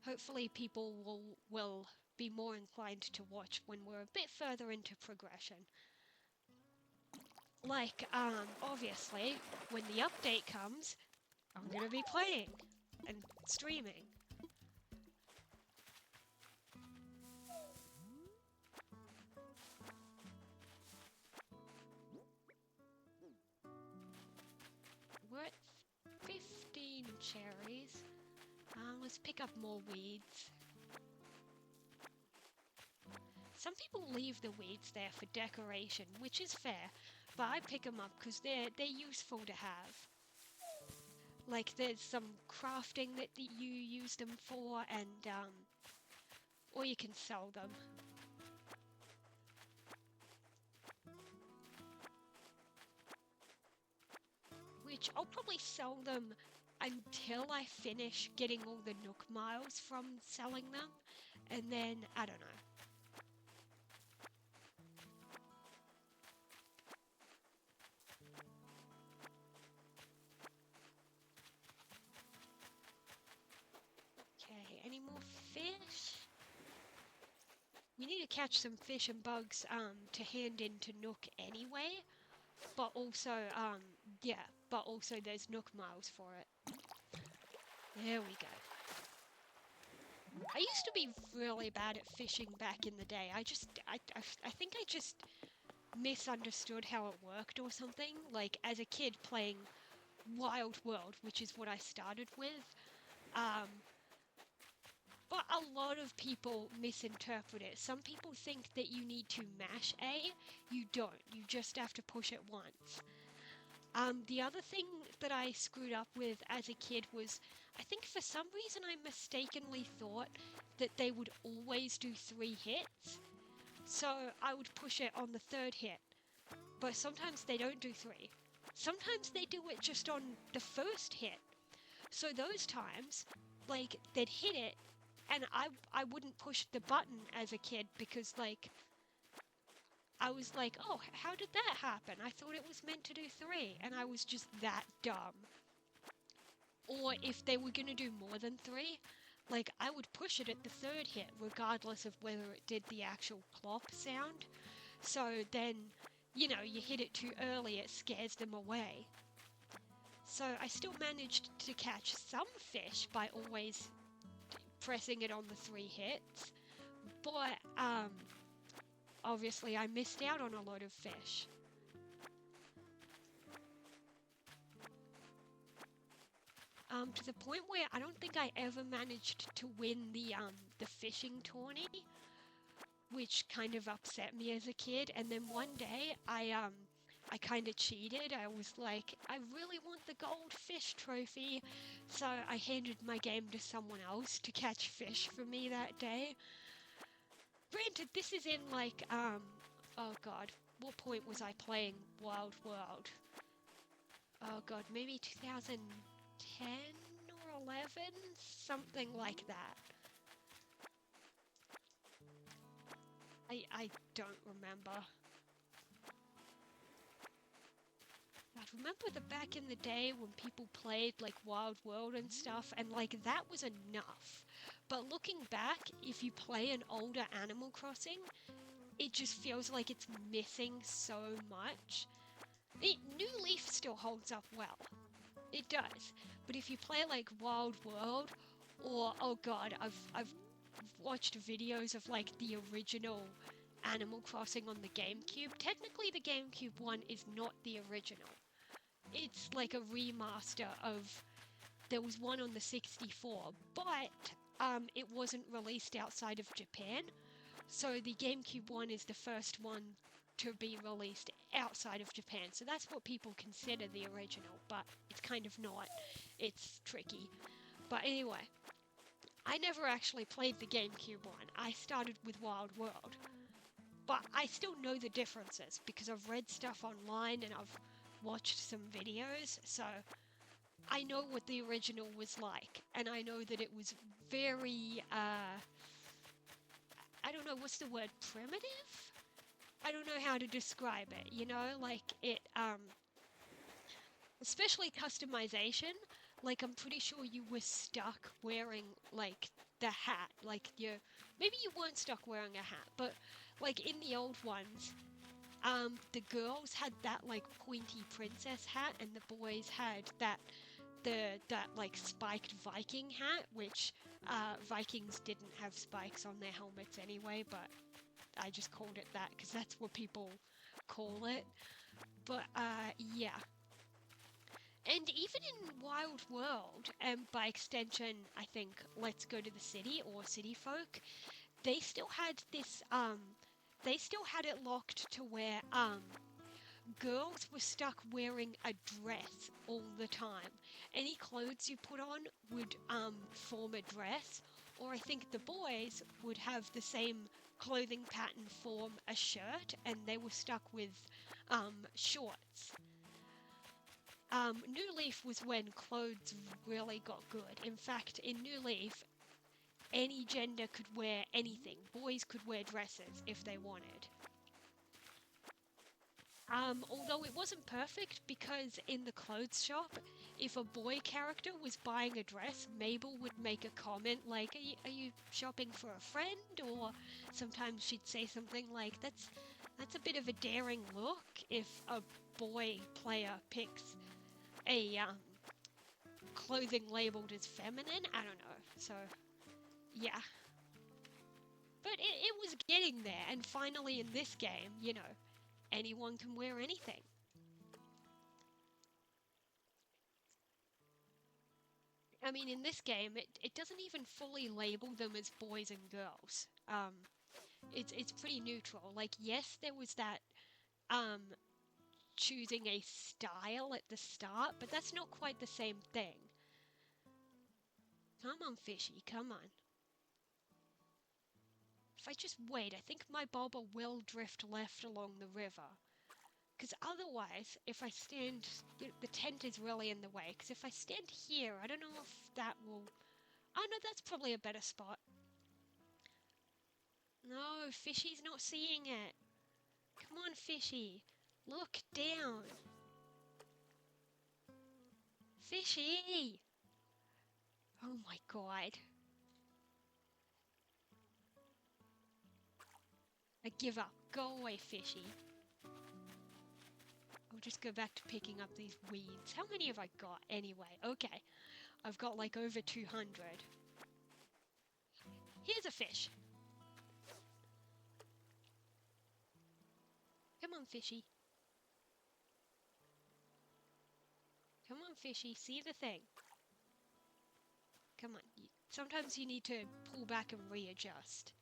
Hopefully people will be more inclined to watch when we're a bit further into progression. Like, obviously, when the update comes, I'm gonna be playing and streaming. We're at 15 cherries. Let's pick up more weeds. Some people leave the weeds there for decoration, which is fair, but I pick them up because they're useful to have. Like, there's some crafting that you use them for, and or you can sell them. Which I'll probably sell them until I finish getting all the Nook miles from selling them, and then, I don't know. Okay, any more fish? We need to catch some fish and bugs to hand into Nook anyway, but also, yeah, but also there's Nook miles for it. There we go. I used to be really bad at fishing back in the day. I think I just misunderstood how it worked or something. Like, as a kid playing Wild World, which is what I started with, but a lot of people misinterpret it. Some people think that you need to mash A. You don't. You just have to push it once. The other thing that I screwed up with as a kid was, I think for some reason I mistakenly thought that they would always do 3 hits. So I would push it on the 3rd hit. But sometimes they don't do 3. Sometimes they do it just on the 1st hit. So those times, like, they'd hit it, and I wouldn't push the button as a kid because, like, I was like, oh, how did that happen? I thought it was meant to do 3, and I was just that dumb. Or if they were gonna do more than 3, like, I would push it at the 3rd hit, regardless of whether it did the actual plop sound. So then, you know, you hit it too early, it scares them away. So I still managed to catch some fish by always pressing it on the 3 hits, but obviously I missed out on a lot of fish. To the point where I don't think I ever managed to win the fishing tourney, which kind of upset me as a kid. And then one day I kind of cheated. I was like, I really want the gold fish trophy, so I handed my game to someone else to catch fish for me that day. Granted, this is in like oh god, what point was I playing Wild World? Oh god, maybe 2010 or 11? Something like that. I don't remember. remember the back in the day when people played like Wild World and stuff, and like that was enough. But looking back, if you play an older Animal Crossing, it just feels like it's missing so much. New Leaf still holds up well. It does. But if you play like Wild World, or oh god, I've watched videos of like the original Animal Crossing on the GameCube. Technically the GameCube one is not the original. It's like a remaster of, there was one on the 64, but it wasn't released outside of Japan. So the GameCube one is the first one to be released outside of Japan. So that's what people consider the original, but it's kind of not. It's tricky. But anyway, I never actually played the GameCube one. I started with Wild World. But I still know the differences because I've read stuff online and I've watched some videos. So I know what the original was like. And I know that it was very, I don't know, what's the word, primitive? I don't know how to describe it, you know, like it, especially customization, like I'm pretty sure you were stuck wearing like the hat, like maybe you weren't stuck wearing a hat, but like in the old ones, the girls had that like pointy princess hat and the boys had that like spiked Viking hat, which Vikings didn't have spikes on their helmets anyway, but I just called it that because that's what people call it. But yeah. And even in Wild World, and by extension, I think Let's Go to the City or City Folk, they still had this, they still had it locked to where, girls were stuck wearing a dress all the time. Any clothes you put on would, form a dress, or I think the boys would have the same clothing pattern form a shirt, and they were stuck with, shorts. New Leaf was when clothes really got good. In fact, in New Leaf, any gender could wear anything. Boys could wear dresses if they wanted. Although it wasn't perfect because in the clothes shop, if a boy character was buying a dress, Mabel would make a comment like, are you shopping for a friend? Or sometimes she'd say something like, that's a bit of a daring look if a boy player picks a clothing labeled as feminine. I don't know. So, yeah. But it was getting there, and finally in this game, you know, anyone can wear anything. I mean, in this game, it doesn't even fully label them as boys and girls. It's pretty neutral. Like, yes, there was that, choosing a style at the start, but that's not quite the same thing. Come on, fishy, come on. If I just wait, I think my bobber will drift left along the river. Because otherwise, if I stand, the tent is really in the way. Because if I stand here, I don't know if that will... Oh no, that's probably a better spot. No, fishy's not seeing it. Come on, fishy. Look down. Fishy! Oh my god. I give up. Go away, fishy. I'll just go back to picking up these weeds. How many have I got anyway? Okay. I've got like over 200. Here's a fish. Come on, fishy. Come on, fishy. See the thing. Come on. Sometimes you need to pull back and readjust.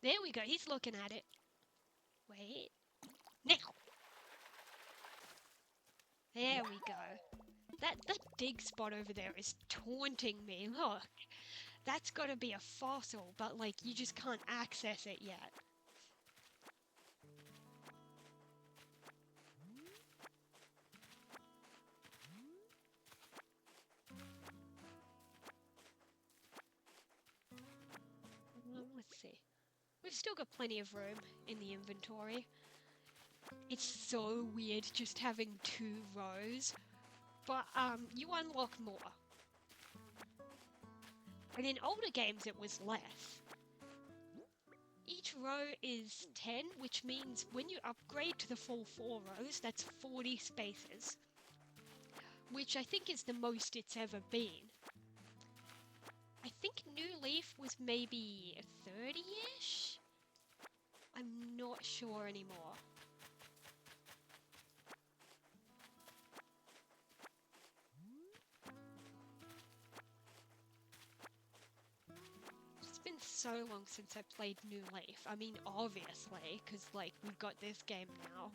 There we go. He's looking at it. Wait. Now. There we go. That dig spot over there is taunting me. Look. That's got to be a fossil, but like you just can't access it yet. Let's see. We've still got plenty of room in the inventory. It's so weird just having 2 rows, but you unlock more. And in older games it was less. Each row is 10, which means when you upgrade to the full 4 rows, that's 40 spaces, which I think is the most it's ever been. I think New Leaf was maybe 30-ish? I'm not sure anymore. It's been so long since I played New Leaf. I mean, obviously, because, like, we've got this game now.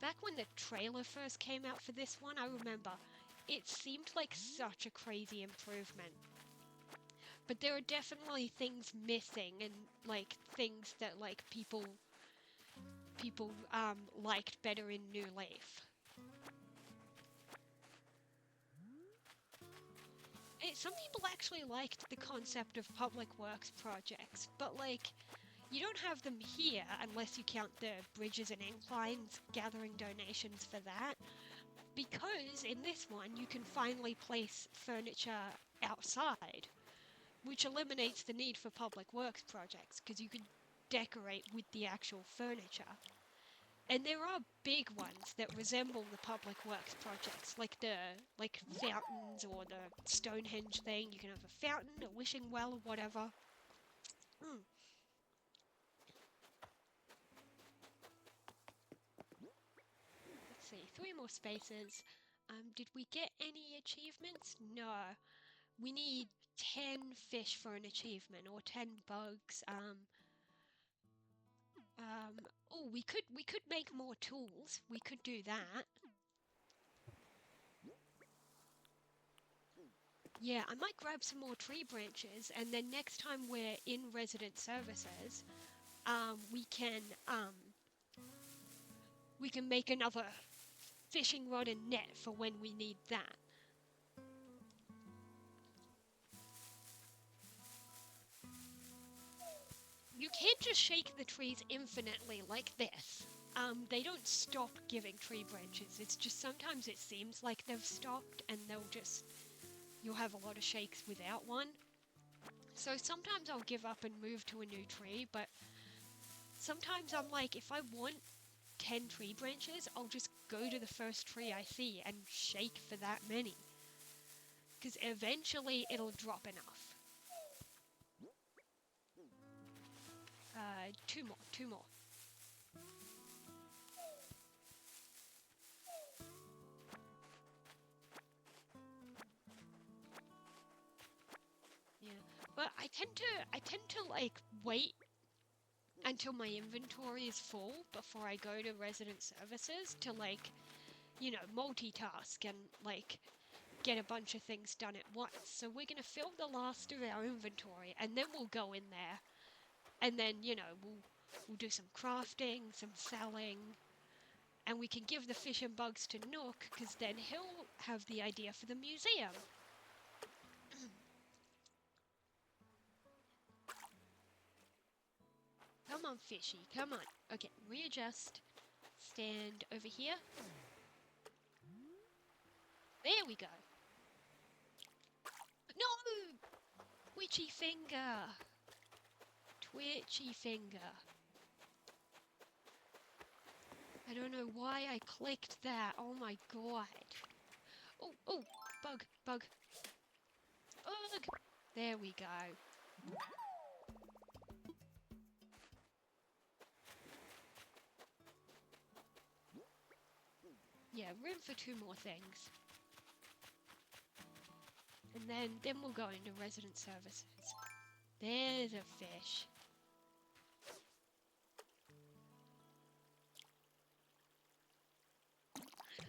Back when the trailer first came out for this one, I remember it seemed like such a crazy improvement. But there are definitely things missing and like things that like people liked better in New Leaf. Some people actually liked the concept of public works projects, but like you don't have them here unless you count the bridges and inclines, gathering donations for that. Because in this one you can finally place furniture outside, which eliminates the need for public works projects because you can decorate with the actual furniture. And there are big ones that resemble the public works projects, like the fountains or the Stonehenge thing. You can have a fountain, a wishing well, or whatever. Let's see, 3 more spaces. Did we get any achievements? No. We need 10 fish for an achievement, or 10 bugs. Oh, we could make more tools. We could do that. Yeah, I might grab some more tree branches, and then next time we're in resident services, we can make another fishing rod and net for when we need that. You can't just shake the trees infinitely like this. They don't stop giving tree branches. It's just sometimes it seems like they've stopped and you'll have a lot of shakes without one. So sometimes I'll give up and move to a new tree, but sometimes I'm like, if I want 10 tree branches, I'll just go to the first tree I see and shake for that many. Because eventually it'll drop enough. 2 more. Yeah, but I tend to like wait until my inventory is full before I go to resident services to like, you know, multitask and like get a bunch of things done at once. So we're gonna fill the last of our inventory and then we'll go in there and then, you know, we'll do some crafting, some selling, and we can give the fish and bugs to Nook because then he'll have the idea for the museum. Come on, fishy, come on. Okay, readjust. Stand over here. There we go. No! Twitchy finger. Twitchy finger. I don't know why I clicked that. Oh my god. Oh, oh, bug, bug. Bug! There we go. Yeah, room for 2 more things. And then we'll go into resident services. There's a fish.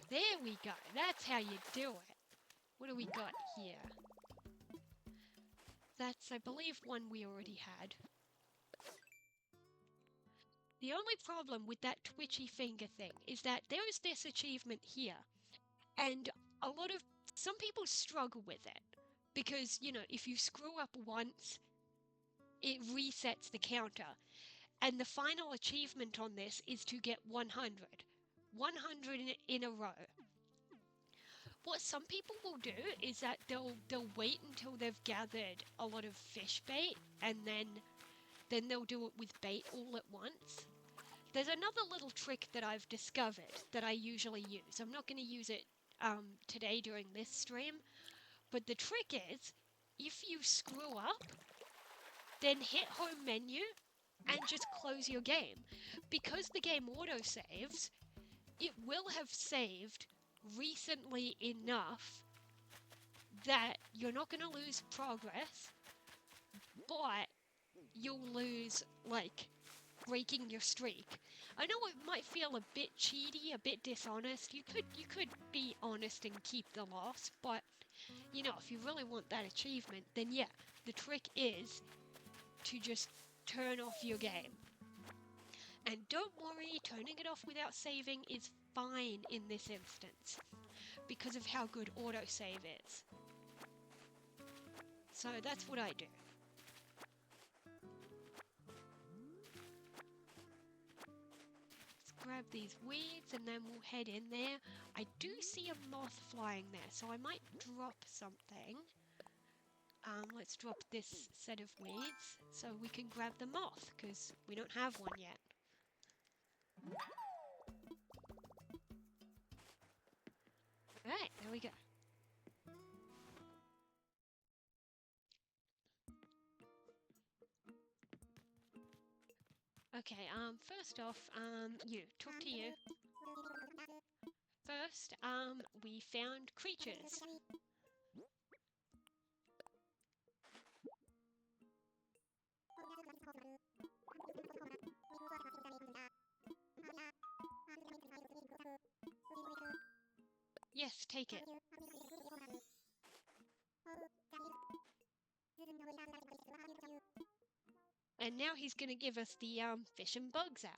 There we go. That's how you do it. What do we got here? That's, I believe, one we already had. The only problem with that twitchy finger thing is that there is this achievement here, and some people struggle with it because, you know, if you screw up once, it resets the counter. And the final achievement on this is to get 100. 100 in a row. What some people will do is that they'll wait until they've gathered a lot of fish bait, and then they'll do it with bait all at once. There's another little trick that I've discovered that I usually use. I'm not going to use it today during this stream, but the trick is, if you screw up, then hit home menu and just close your game. Because the game auto-saves, it will have saved recently enough that you're not going to lose progress, but you'll lose, like, breaking your streak. I know it might feel a bit cheaty, a bit dishonest. You could be honest and keep the loss, but, you know, if you really want that achievement, then yeah, the trick is to just turn off your game. And don't worry, turning it off without saving is fine in this instance, because of how good autosave is. So that's what I do. Let's grab these weeds and then we'll head in there. I do see a moth flying there, so I might drop something. Let's drop this set of weeds so we can grab the moth, because we don't have one yet. Alright, there we go. Okay, first off, talk to you. First, we found creatures. Yes, take it. And now he's gonna give us the, Fish and Bugs app.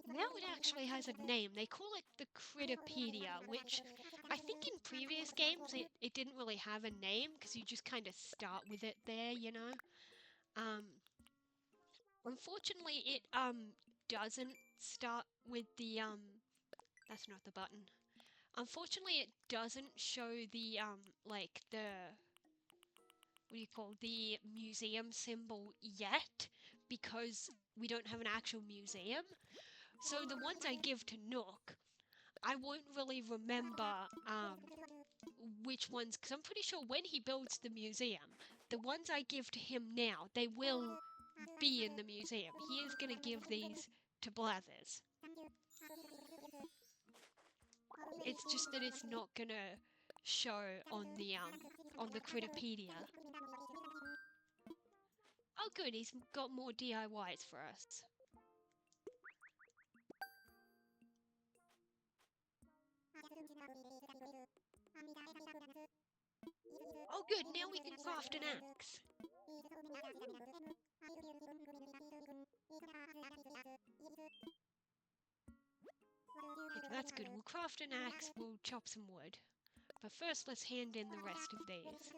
Now it actually has a name. They call it the Critterpedia, which I think in previous games it didn't really have a name, because you just kind of start with it there, you know? Unfortunately it, doesn't start with the, that's not the button. Unfortunately it doesn't show the, like the, what do you call, the museum symbol yet, because we don't have an actual museum. So the ones I give to Nook, I won't really remember which ones, because I'm pretty sure when he builds the museum, the ones I give to him now, they will be in the museum. He is going to give these to Blathers. It's just that it's not going to show on the Critterpedia. Oh good, he's got more DIYs for us. Oh good, now we can craft an axe. That's good, we'll craft an axe, we'll chop some wood. But first let's hand in the rest of these.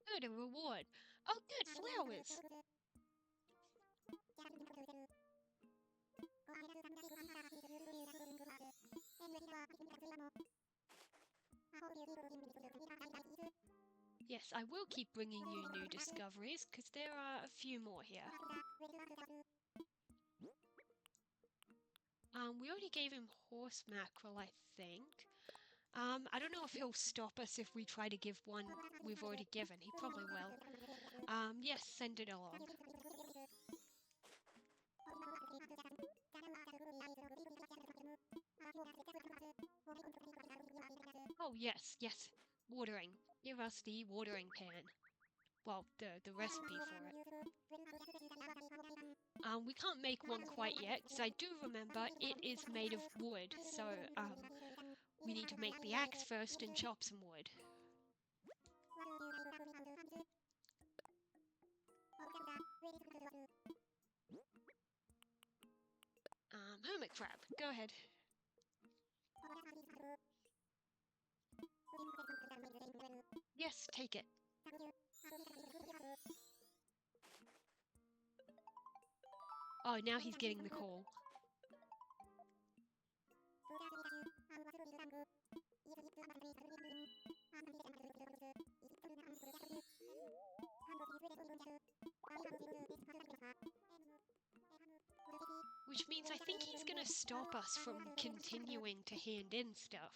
Good, a reward. Oh good, flowers! Yes, I will keep bringing you new discoveries, because there are a few more here. We already gave him horse mackerel, I think. I don't know if he'll stop us if we try to give one we've already given. He probably will. Yes, send it along. Oh, yes, yes. Watering. Give us the watering pan. well, the recipe for it. We can't make one quite yet, because I do remember it is made of wood, so we need to make the axe first and chop some wood. Hermit crab, go ahead. Yes, take it. Oh, now he's getting the call. Which means I think he's gonna stop us from continuing to hand in stuff.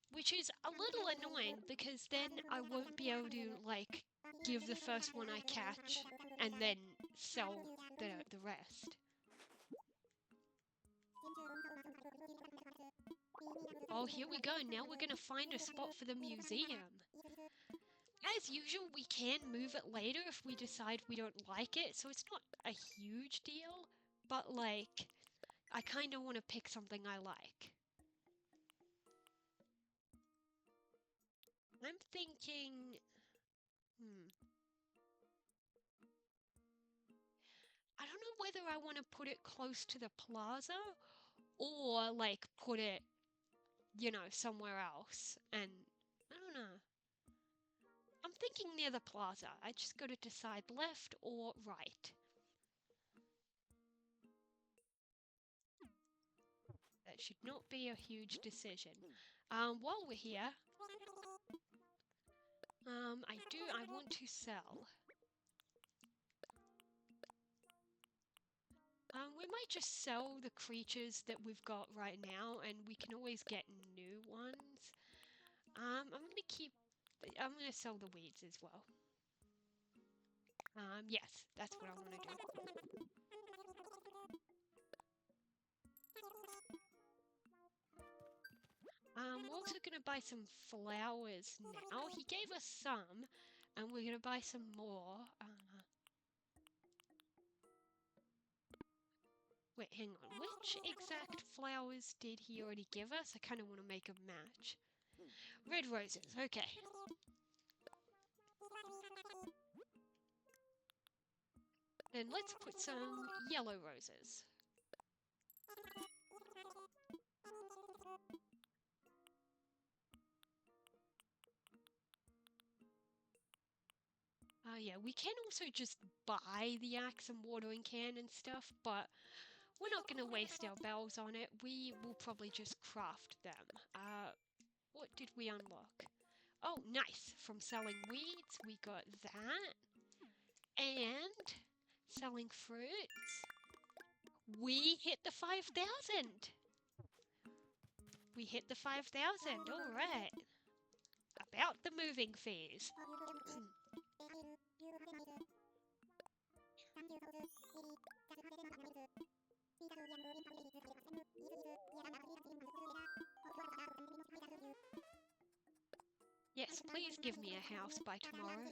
Which is a little annoying, because then I won't be able to, like, give the first one I catch and then sell the rest. Oh, here we go. Now we're gonna find a spot for the museum. As usual, we can move it later if we decide we don't like it, so it's not a huge deal, but, like, I kind of want to pick something I like. I'm thinking... I don't know whether I want to put it close to the plaza, or, like, put it, you know, somewhere else, and I don't know. I'm thinking near the plaza. I just got to decide left or right. That should not be a huge decision. While we're here, I want to sell. We might just sell the creatures that we've got right now, and we can always get new ones. I'm gonna sell the weeds as well. Yes, that's what I want to do. We're also gonna buy some flowers now. He gave us some, and we're gonna buy some more. Wait, hang on. Which exact flowers did he already give us? I kind of want to make a match. Red roses, okay. Then let's put some yellow roses. Yeah, we can also just buy the axe and watering can and stuff, but we're not going to waste our bells on it. We will probably just craft them. What did we unlock? Oh, nice. From selling weeds, we got that. And selling fruits, we hit the 5,000. We hit the 5,000. All right. About the moving fees. Yes, please give me a house by tomorrow.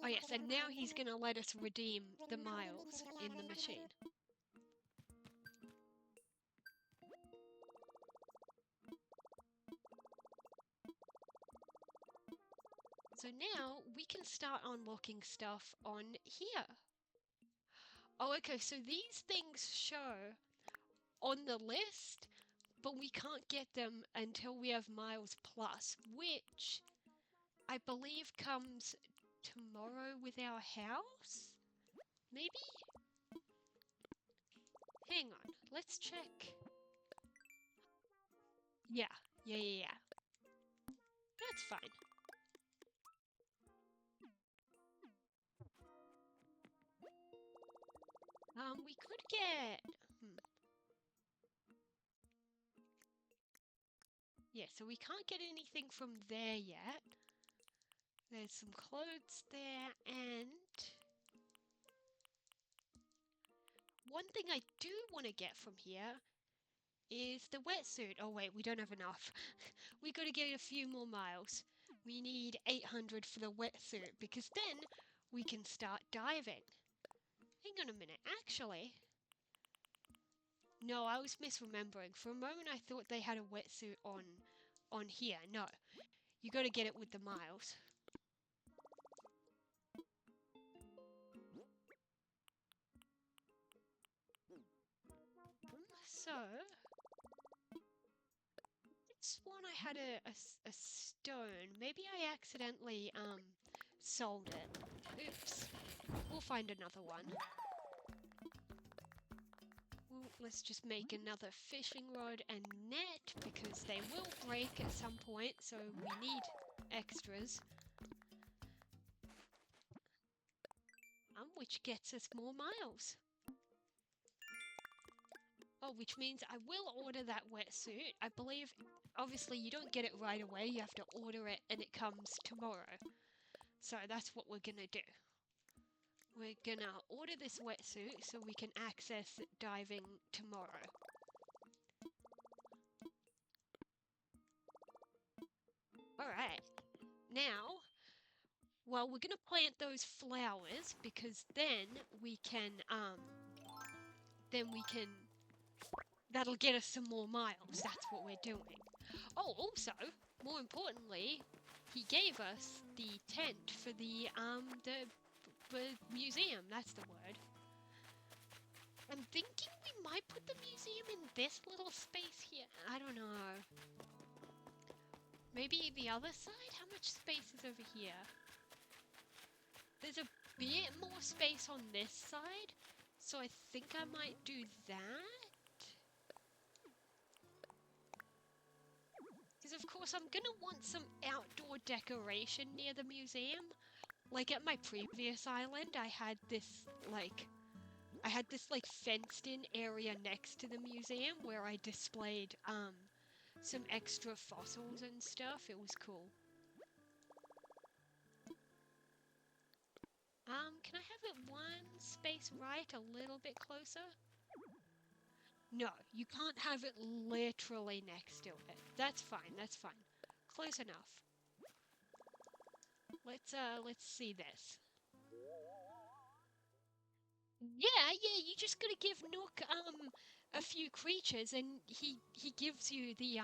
Oh yes, and now he's gonna let us redeem the miles in the machine. So now we can start unlocking stuff on here. Oh, okay, so these things show on the list, but we can't get them until we have miles plus, which I believe comes tomorrow with our house? Maybe? Hang on, let's check. Yeah. That's fine. We could get... Yeah, so we can't get anything from there yet. There's some clothes there, and one thing I do want to get from here is the wetsuit. Oh wait, we don't have enough. We got to get a few more miles. We need 800 for the wetsuit because then we can start diving. Hang on a minute, actually. No, I was misremembering. For a moment I thought they had a wetsuit on here. No, you got to get it with the miles. So, this one I had a stone. Maybe I accidentally sold it. Oops. We'll find another one. Well, let's just make another fishing rod and net because they will break at some point, so we need extras. Which gets us more miles. Oh, which means I will order that wetsuit. I believe, obviously, you don't get it right away. You have to order it and it comes tomorrow. So that's what we're gonna do. We're gonna order this wetsuit so we can access diving tomorrow. Alright. Now, well, we're gonna plant those flowers because then we can, that'll get us some more miles. That's what we're doing. Oh, also, more importantly, he gave us the tent for the museum. That's the word. I'm thinking we might put the museum in this little space here. I don't know. Maybe the other side? How much space is over here? There's a bit more space on this side, so I think I might do that. Because of course I'm gonna want some outdoor decoration near the museum. Like at my previous island, I had this fenced in area next to the museum where I displayed some extra fossils and stuff. It was cool. Can I have it one space right, a little bit closer? No, you can't have it literally next to it. That's fine, that's fine. Close enough. Let's see this. Yeah, you just gotta give Nook, a few creatures and he gives you the,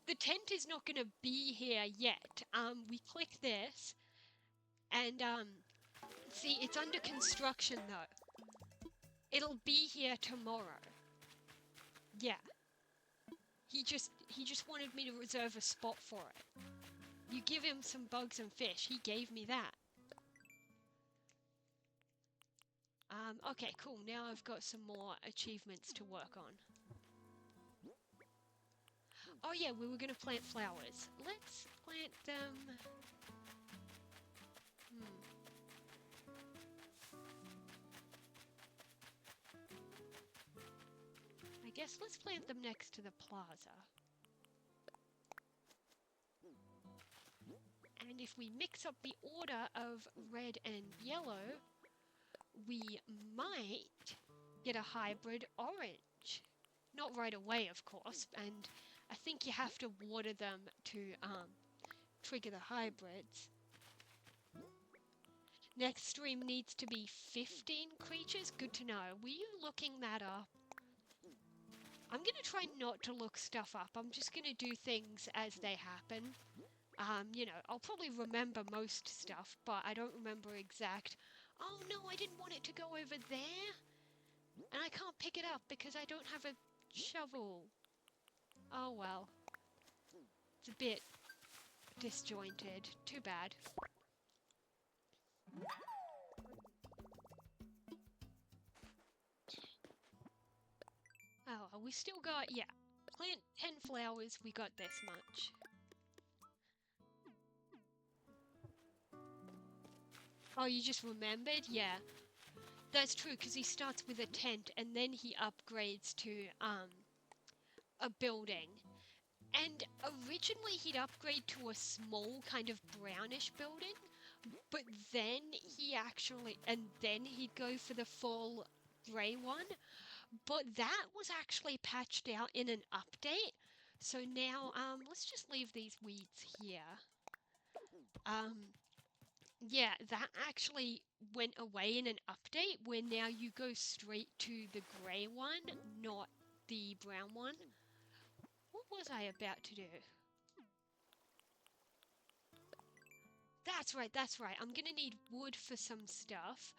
the tent is not gonna be here yet. We click this and, see, it's under construction though. It'll be here tomorrow. Yeah. He just wanted me to reserve a spot for it. You give him some bugs and fish. He gave me that. Okay, cool. Now I've got some more achievements to work on. Oh yeah, we were gonna plant flowers. Let's plant them... I guess let's plant them next to the plaza. And if we mix up the order of red and yellow, we might get a hybrid orange. Not right away, of course, and I think you have to water them to trigger the hybrids. Next stream needs to be 15 creatures. Good to know. Were you looking that up? I'm gonna try not to look stuff up. I'm just gonna do things as they happen. You know, I'll probably remember most stuff, but I don't remember exact... Oh no, I didn't want it to go over there! And I can't pick it up because I don't have a shovel. Oh well. It's a bit disjointed. Too bad. Oh, we still got... Yeah. Plant 10 flowers, we got this much. Oh, you just remembered? Yeah. That's true, because he starts with a tent, and then he upgrades to, a building. And originally he'd upgrade to a small kind of brownish building, but then then he'd go for the full grey one. But that was actually patched out in an update. So now, let's just leave these weeds here. Yeah, that actually went away in an update where now you go straight to the grey one, not the brown one. What was I about to do? That's right, that's right. I'm gonna need wood for some stuff.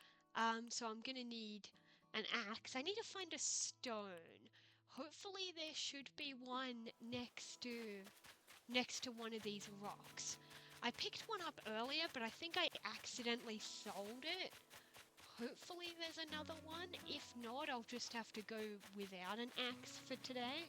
So I'm gonna need an axe. I need to find a stone. Hopefully there should be one next to one of these rocks. I picked one up earlier, but I think I accidentally sold it. Hopefully there's another one. If not, I'll just have to go without an axe for today.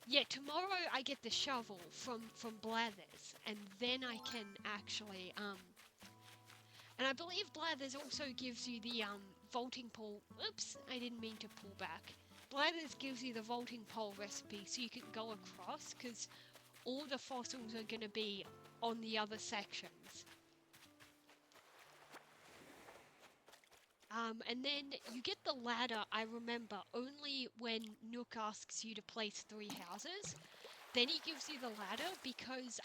Yeah, tomorrow I get the shovel from Blathers, and then I can actually and I believe Blathers also gives you the vaulting pole. Oops, I didn't mean to pull back. Blathers gives you the vaulting pole recipe so you can go across, because all the fossils are going to be on the other sections. And then you get the ladder, I remember, only when Nook asks you to place 3 houses. Then he gives you the ladder because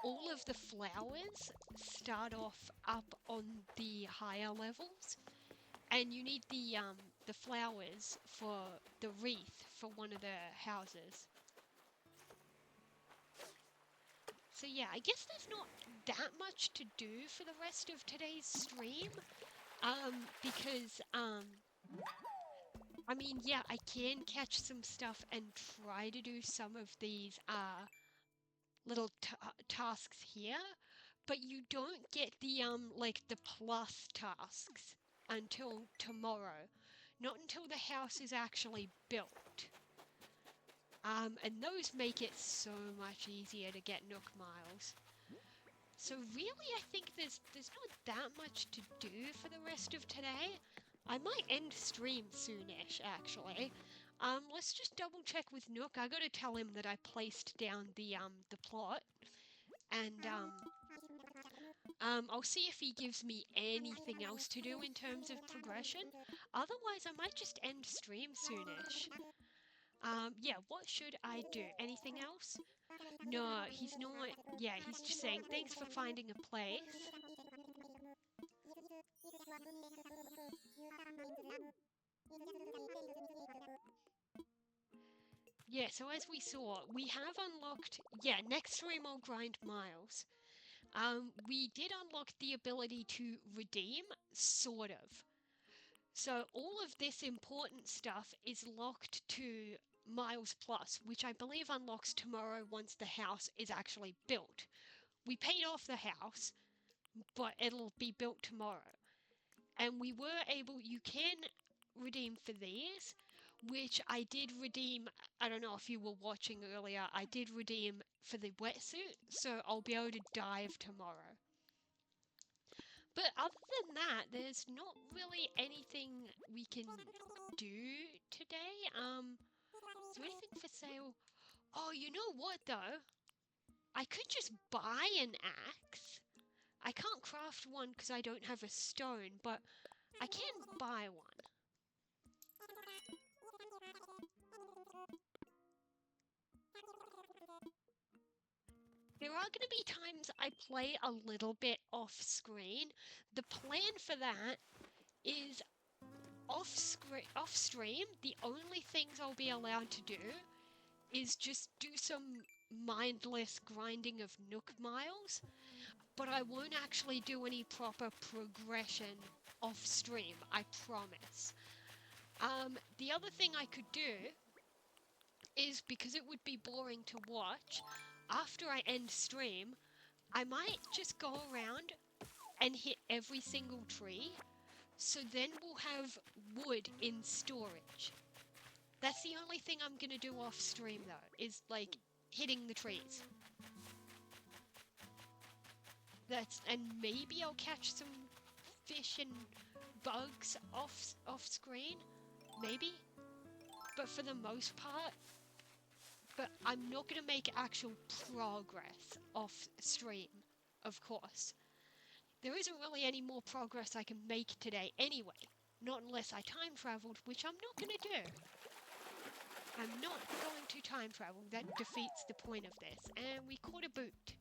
all of the flowers start off up on the higher levels. And you need the flowers for the wreath for one of the houses. So yeah, I guess there's not that much to do for the rest of today's stream. Because, I mean, yeah, I can catch some stuff and try to do some of these, little tasks here, but you don't get the, like, the plus tasks until tomorrow. Not until the house is actually built. And those make it so much easier to get Nook Miles. So really, I think there's not that much to do for the rest of today. I might end stream soonish, actually. Let's just double check with Nook. I gotta tell him that I placed down the plot. And, I'll see if he gives me anything else to do in terms of progression. Otherwise, I might just end stream soonish. Yeah, what should I do? Anything else? No, he's not. Yeah, he's just saying, thanks for finding a place. Yeah, so as we saw, we have unlocked, yeah, next stream I'll grind miles. We did unlock the ability to redeem, sort of. So all of this important stuff is locked to Miles Plus, which I believe unlocks tomorrow once the house is actually built. We paid off the house, but it'll be built tomorrow. And we were able, you can redeem for these, which I did redeem. I don't know if you were watching earlier, I did redeem for the wetsuit, so I'll be able to dive tomorrow. But other than that, there's not really anything we can do today. Is there anything for sale? Oh, you know what though? I could just buy an axe. I can't craft one because I don't have a stone, but I can buy one. There are going to be times I play a little bit off screen. The plan for that is off stream, the only things I'll be allowed to do is just do some mindless grinding of Nook Miles, but I won't actually do any proper progression off stream, I promise. The other thing I could do is, because it would be boring to watch, after I end stream, I might just go around and hit every single tree, so then we'll have wood in storage. That's the only thing I'm gonna do off stream though, is like hitting the trees. And maybe I'll catch some fish and bugs off screen, maybe. But for the most part, but I'm not going to make actual progress off stream, of course. There isn't really any more progress I can make today anyway, not unless I time traveled, which I'm not going to do. I'm not going to time travel, that defeats the point of this, and we caught a boot.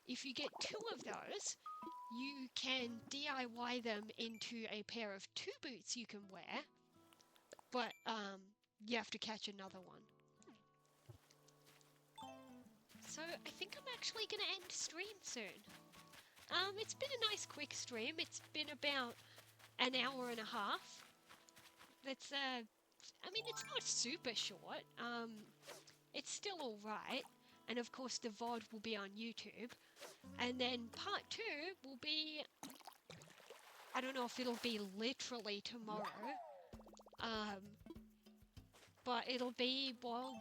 If you get 2 of those, you can DIY them into a pair of 2 boots you can wear, but you have to catch another one. So I think I'm actually going to end stream soon. It's been a nice quick stream. It's been about an hour and a half. That's I mean, it's not super short. It's still alright. And of course the VOD will be on YouTube. And then part 2 will be, I don't know if it'll be literally tomorrow. But it'll be, well,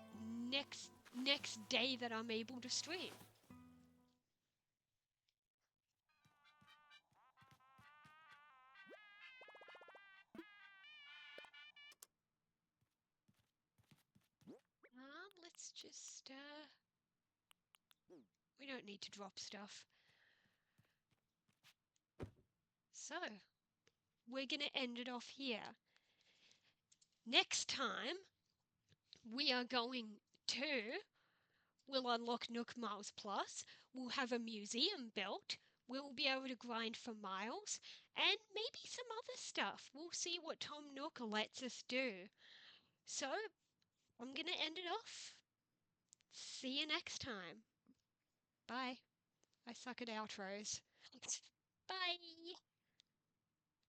next day that I'm able to stream. Let's just, we don't need to drop stuff. So, we're going to end it off here. Next time, we are going to, we'll unlock Nook Miles Plus, we'll have a museum built, we'll be able to grind for miles, and maybe some other stuff. We'll see what Tom Nook lets us do. So, I'm going to end it off. See you next time. Bye. I suck at outros. Bye.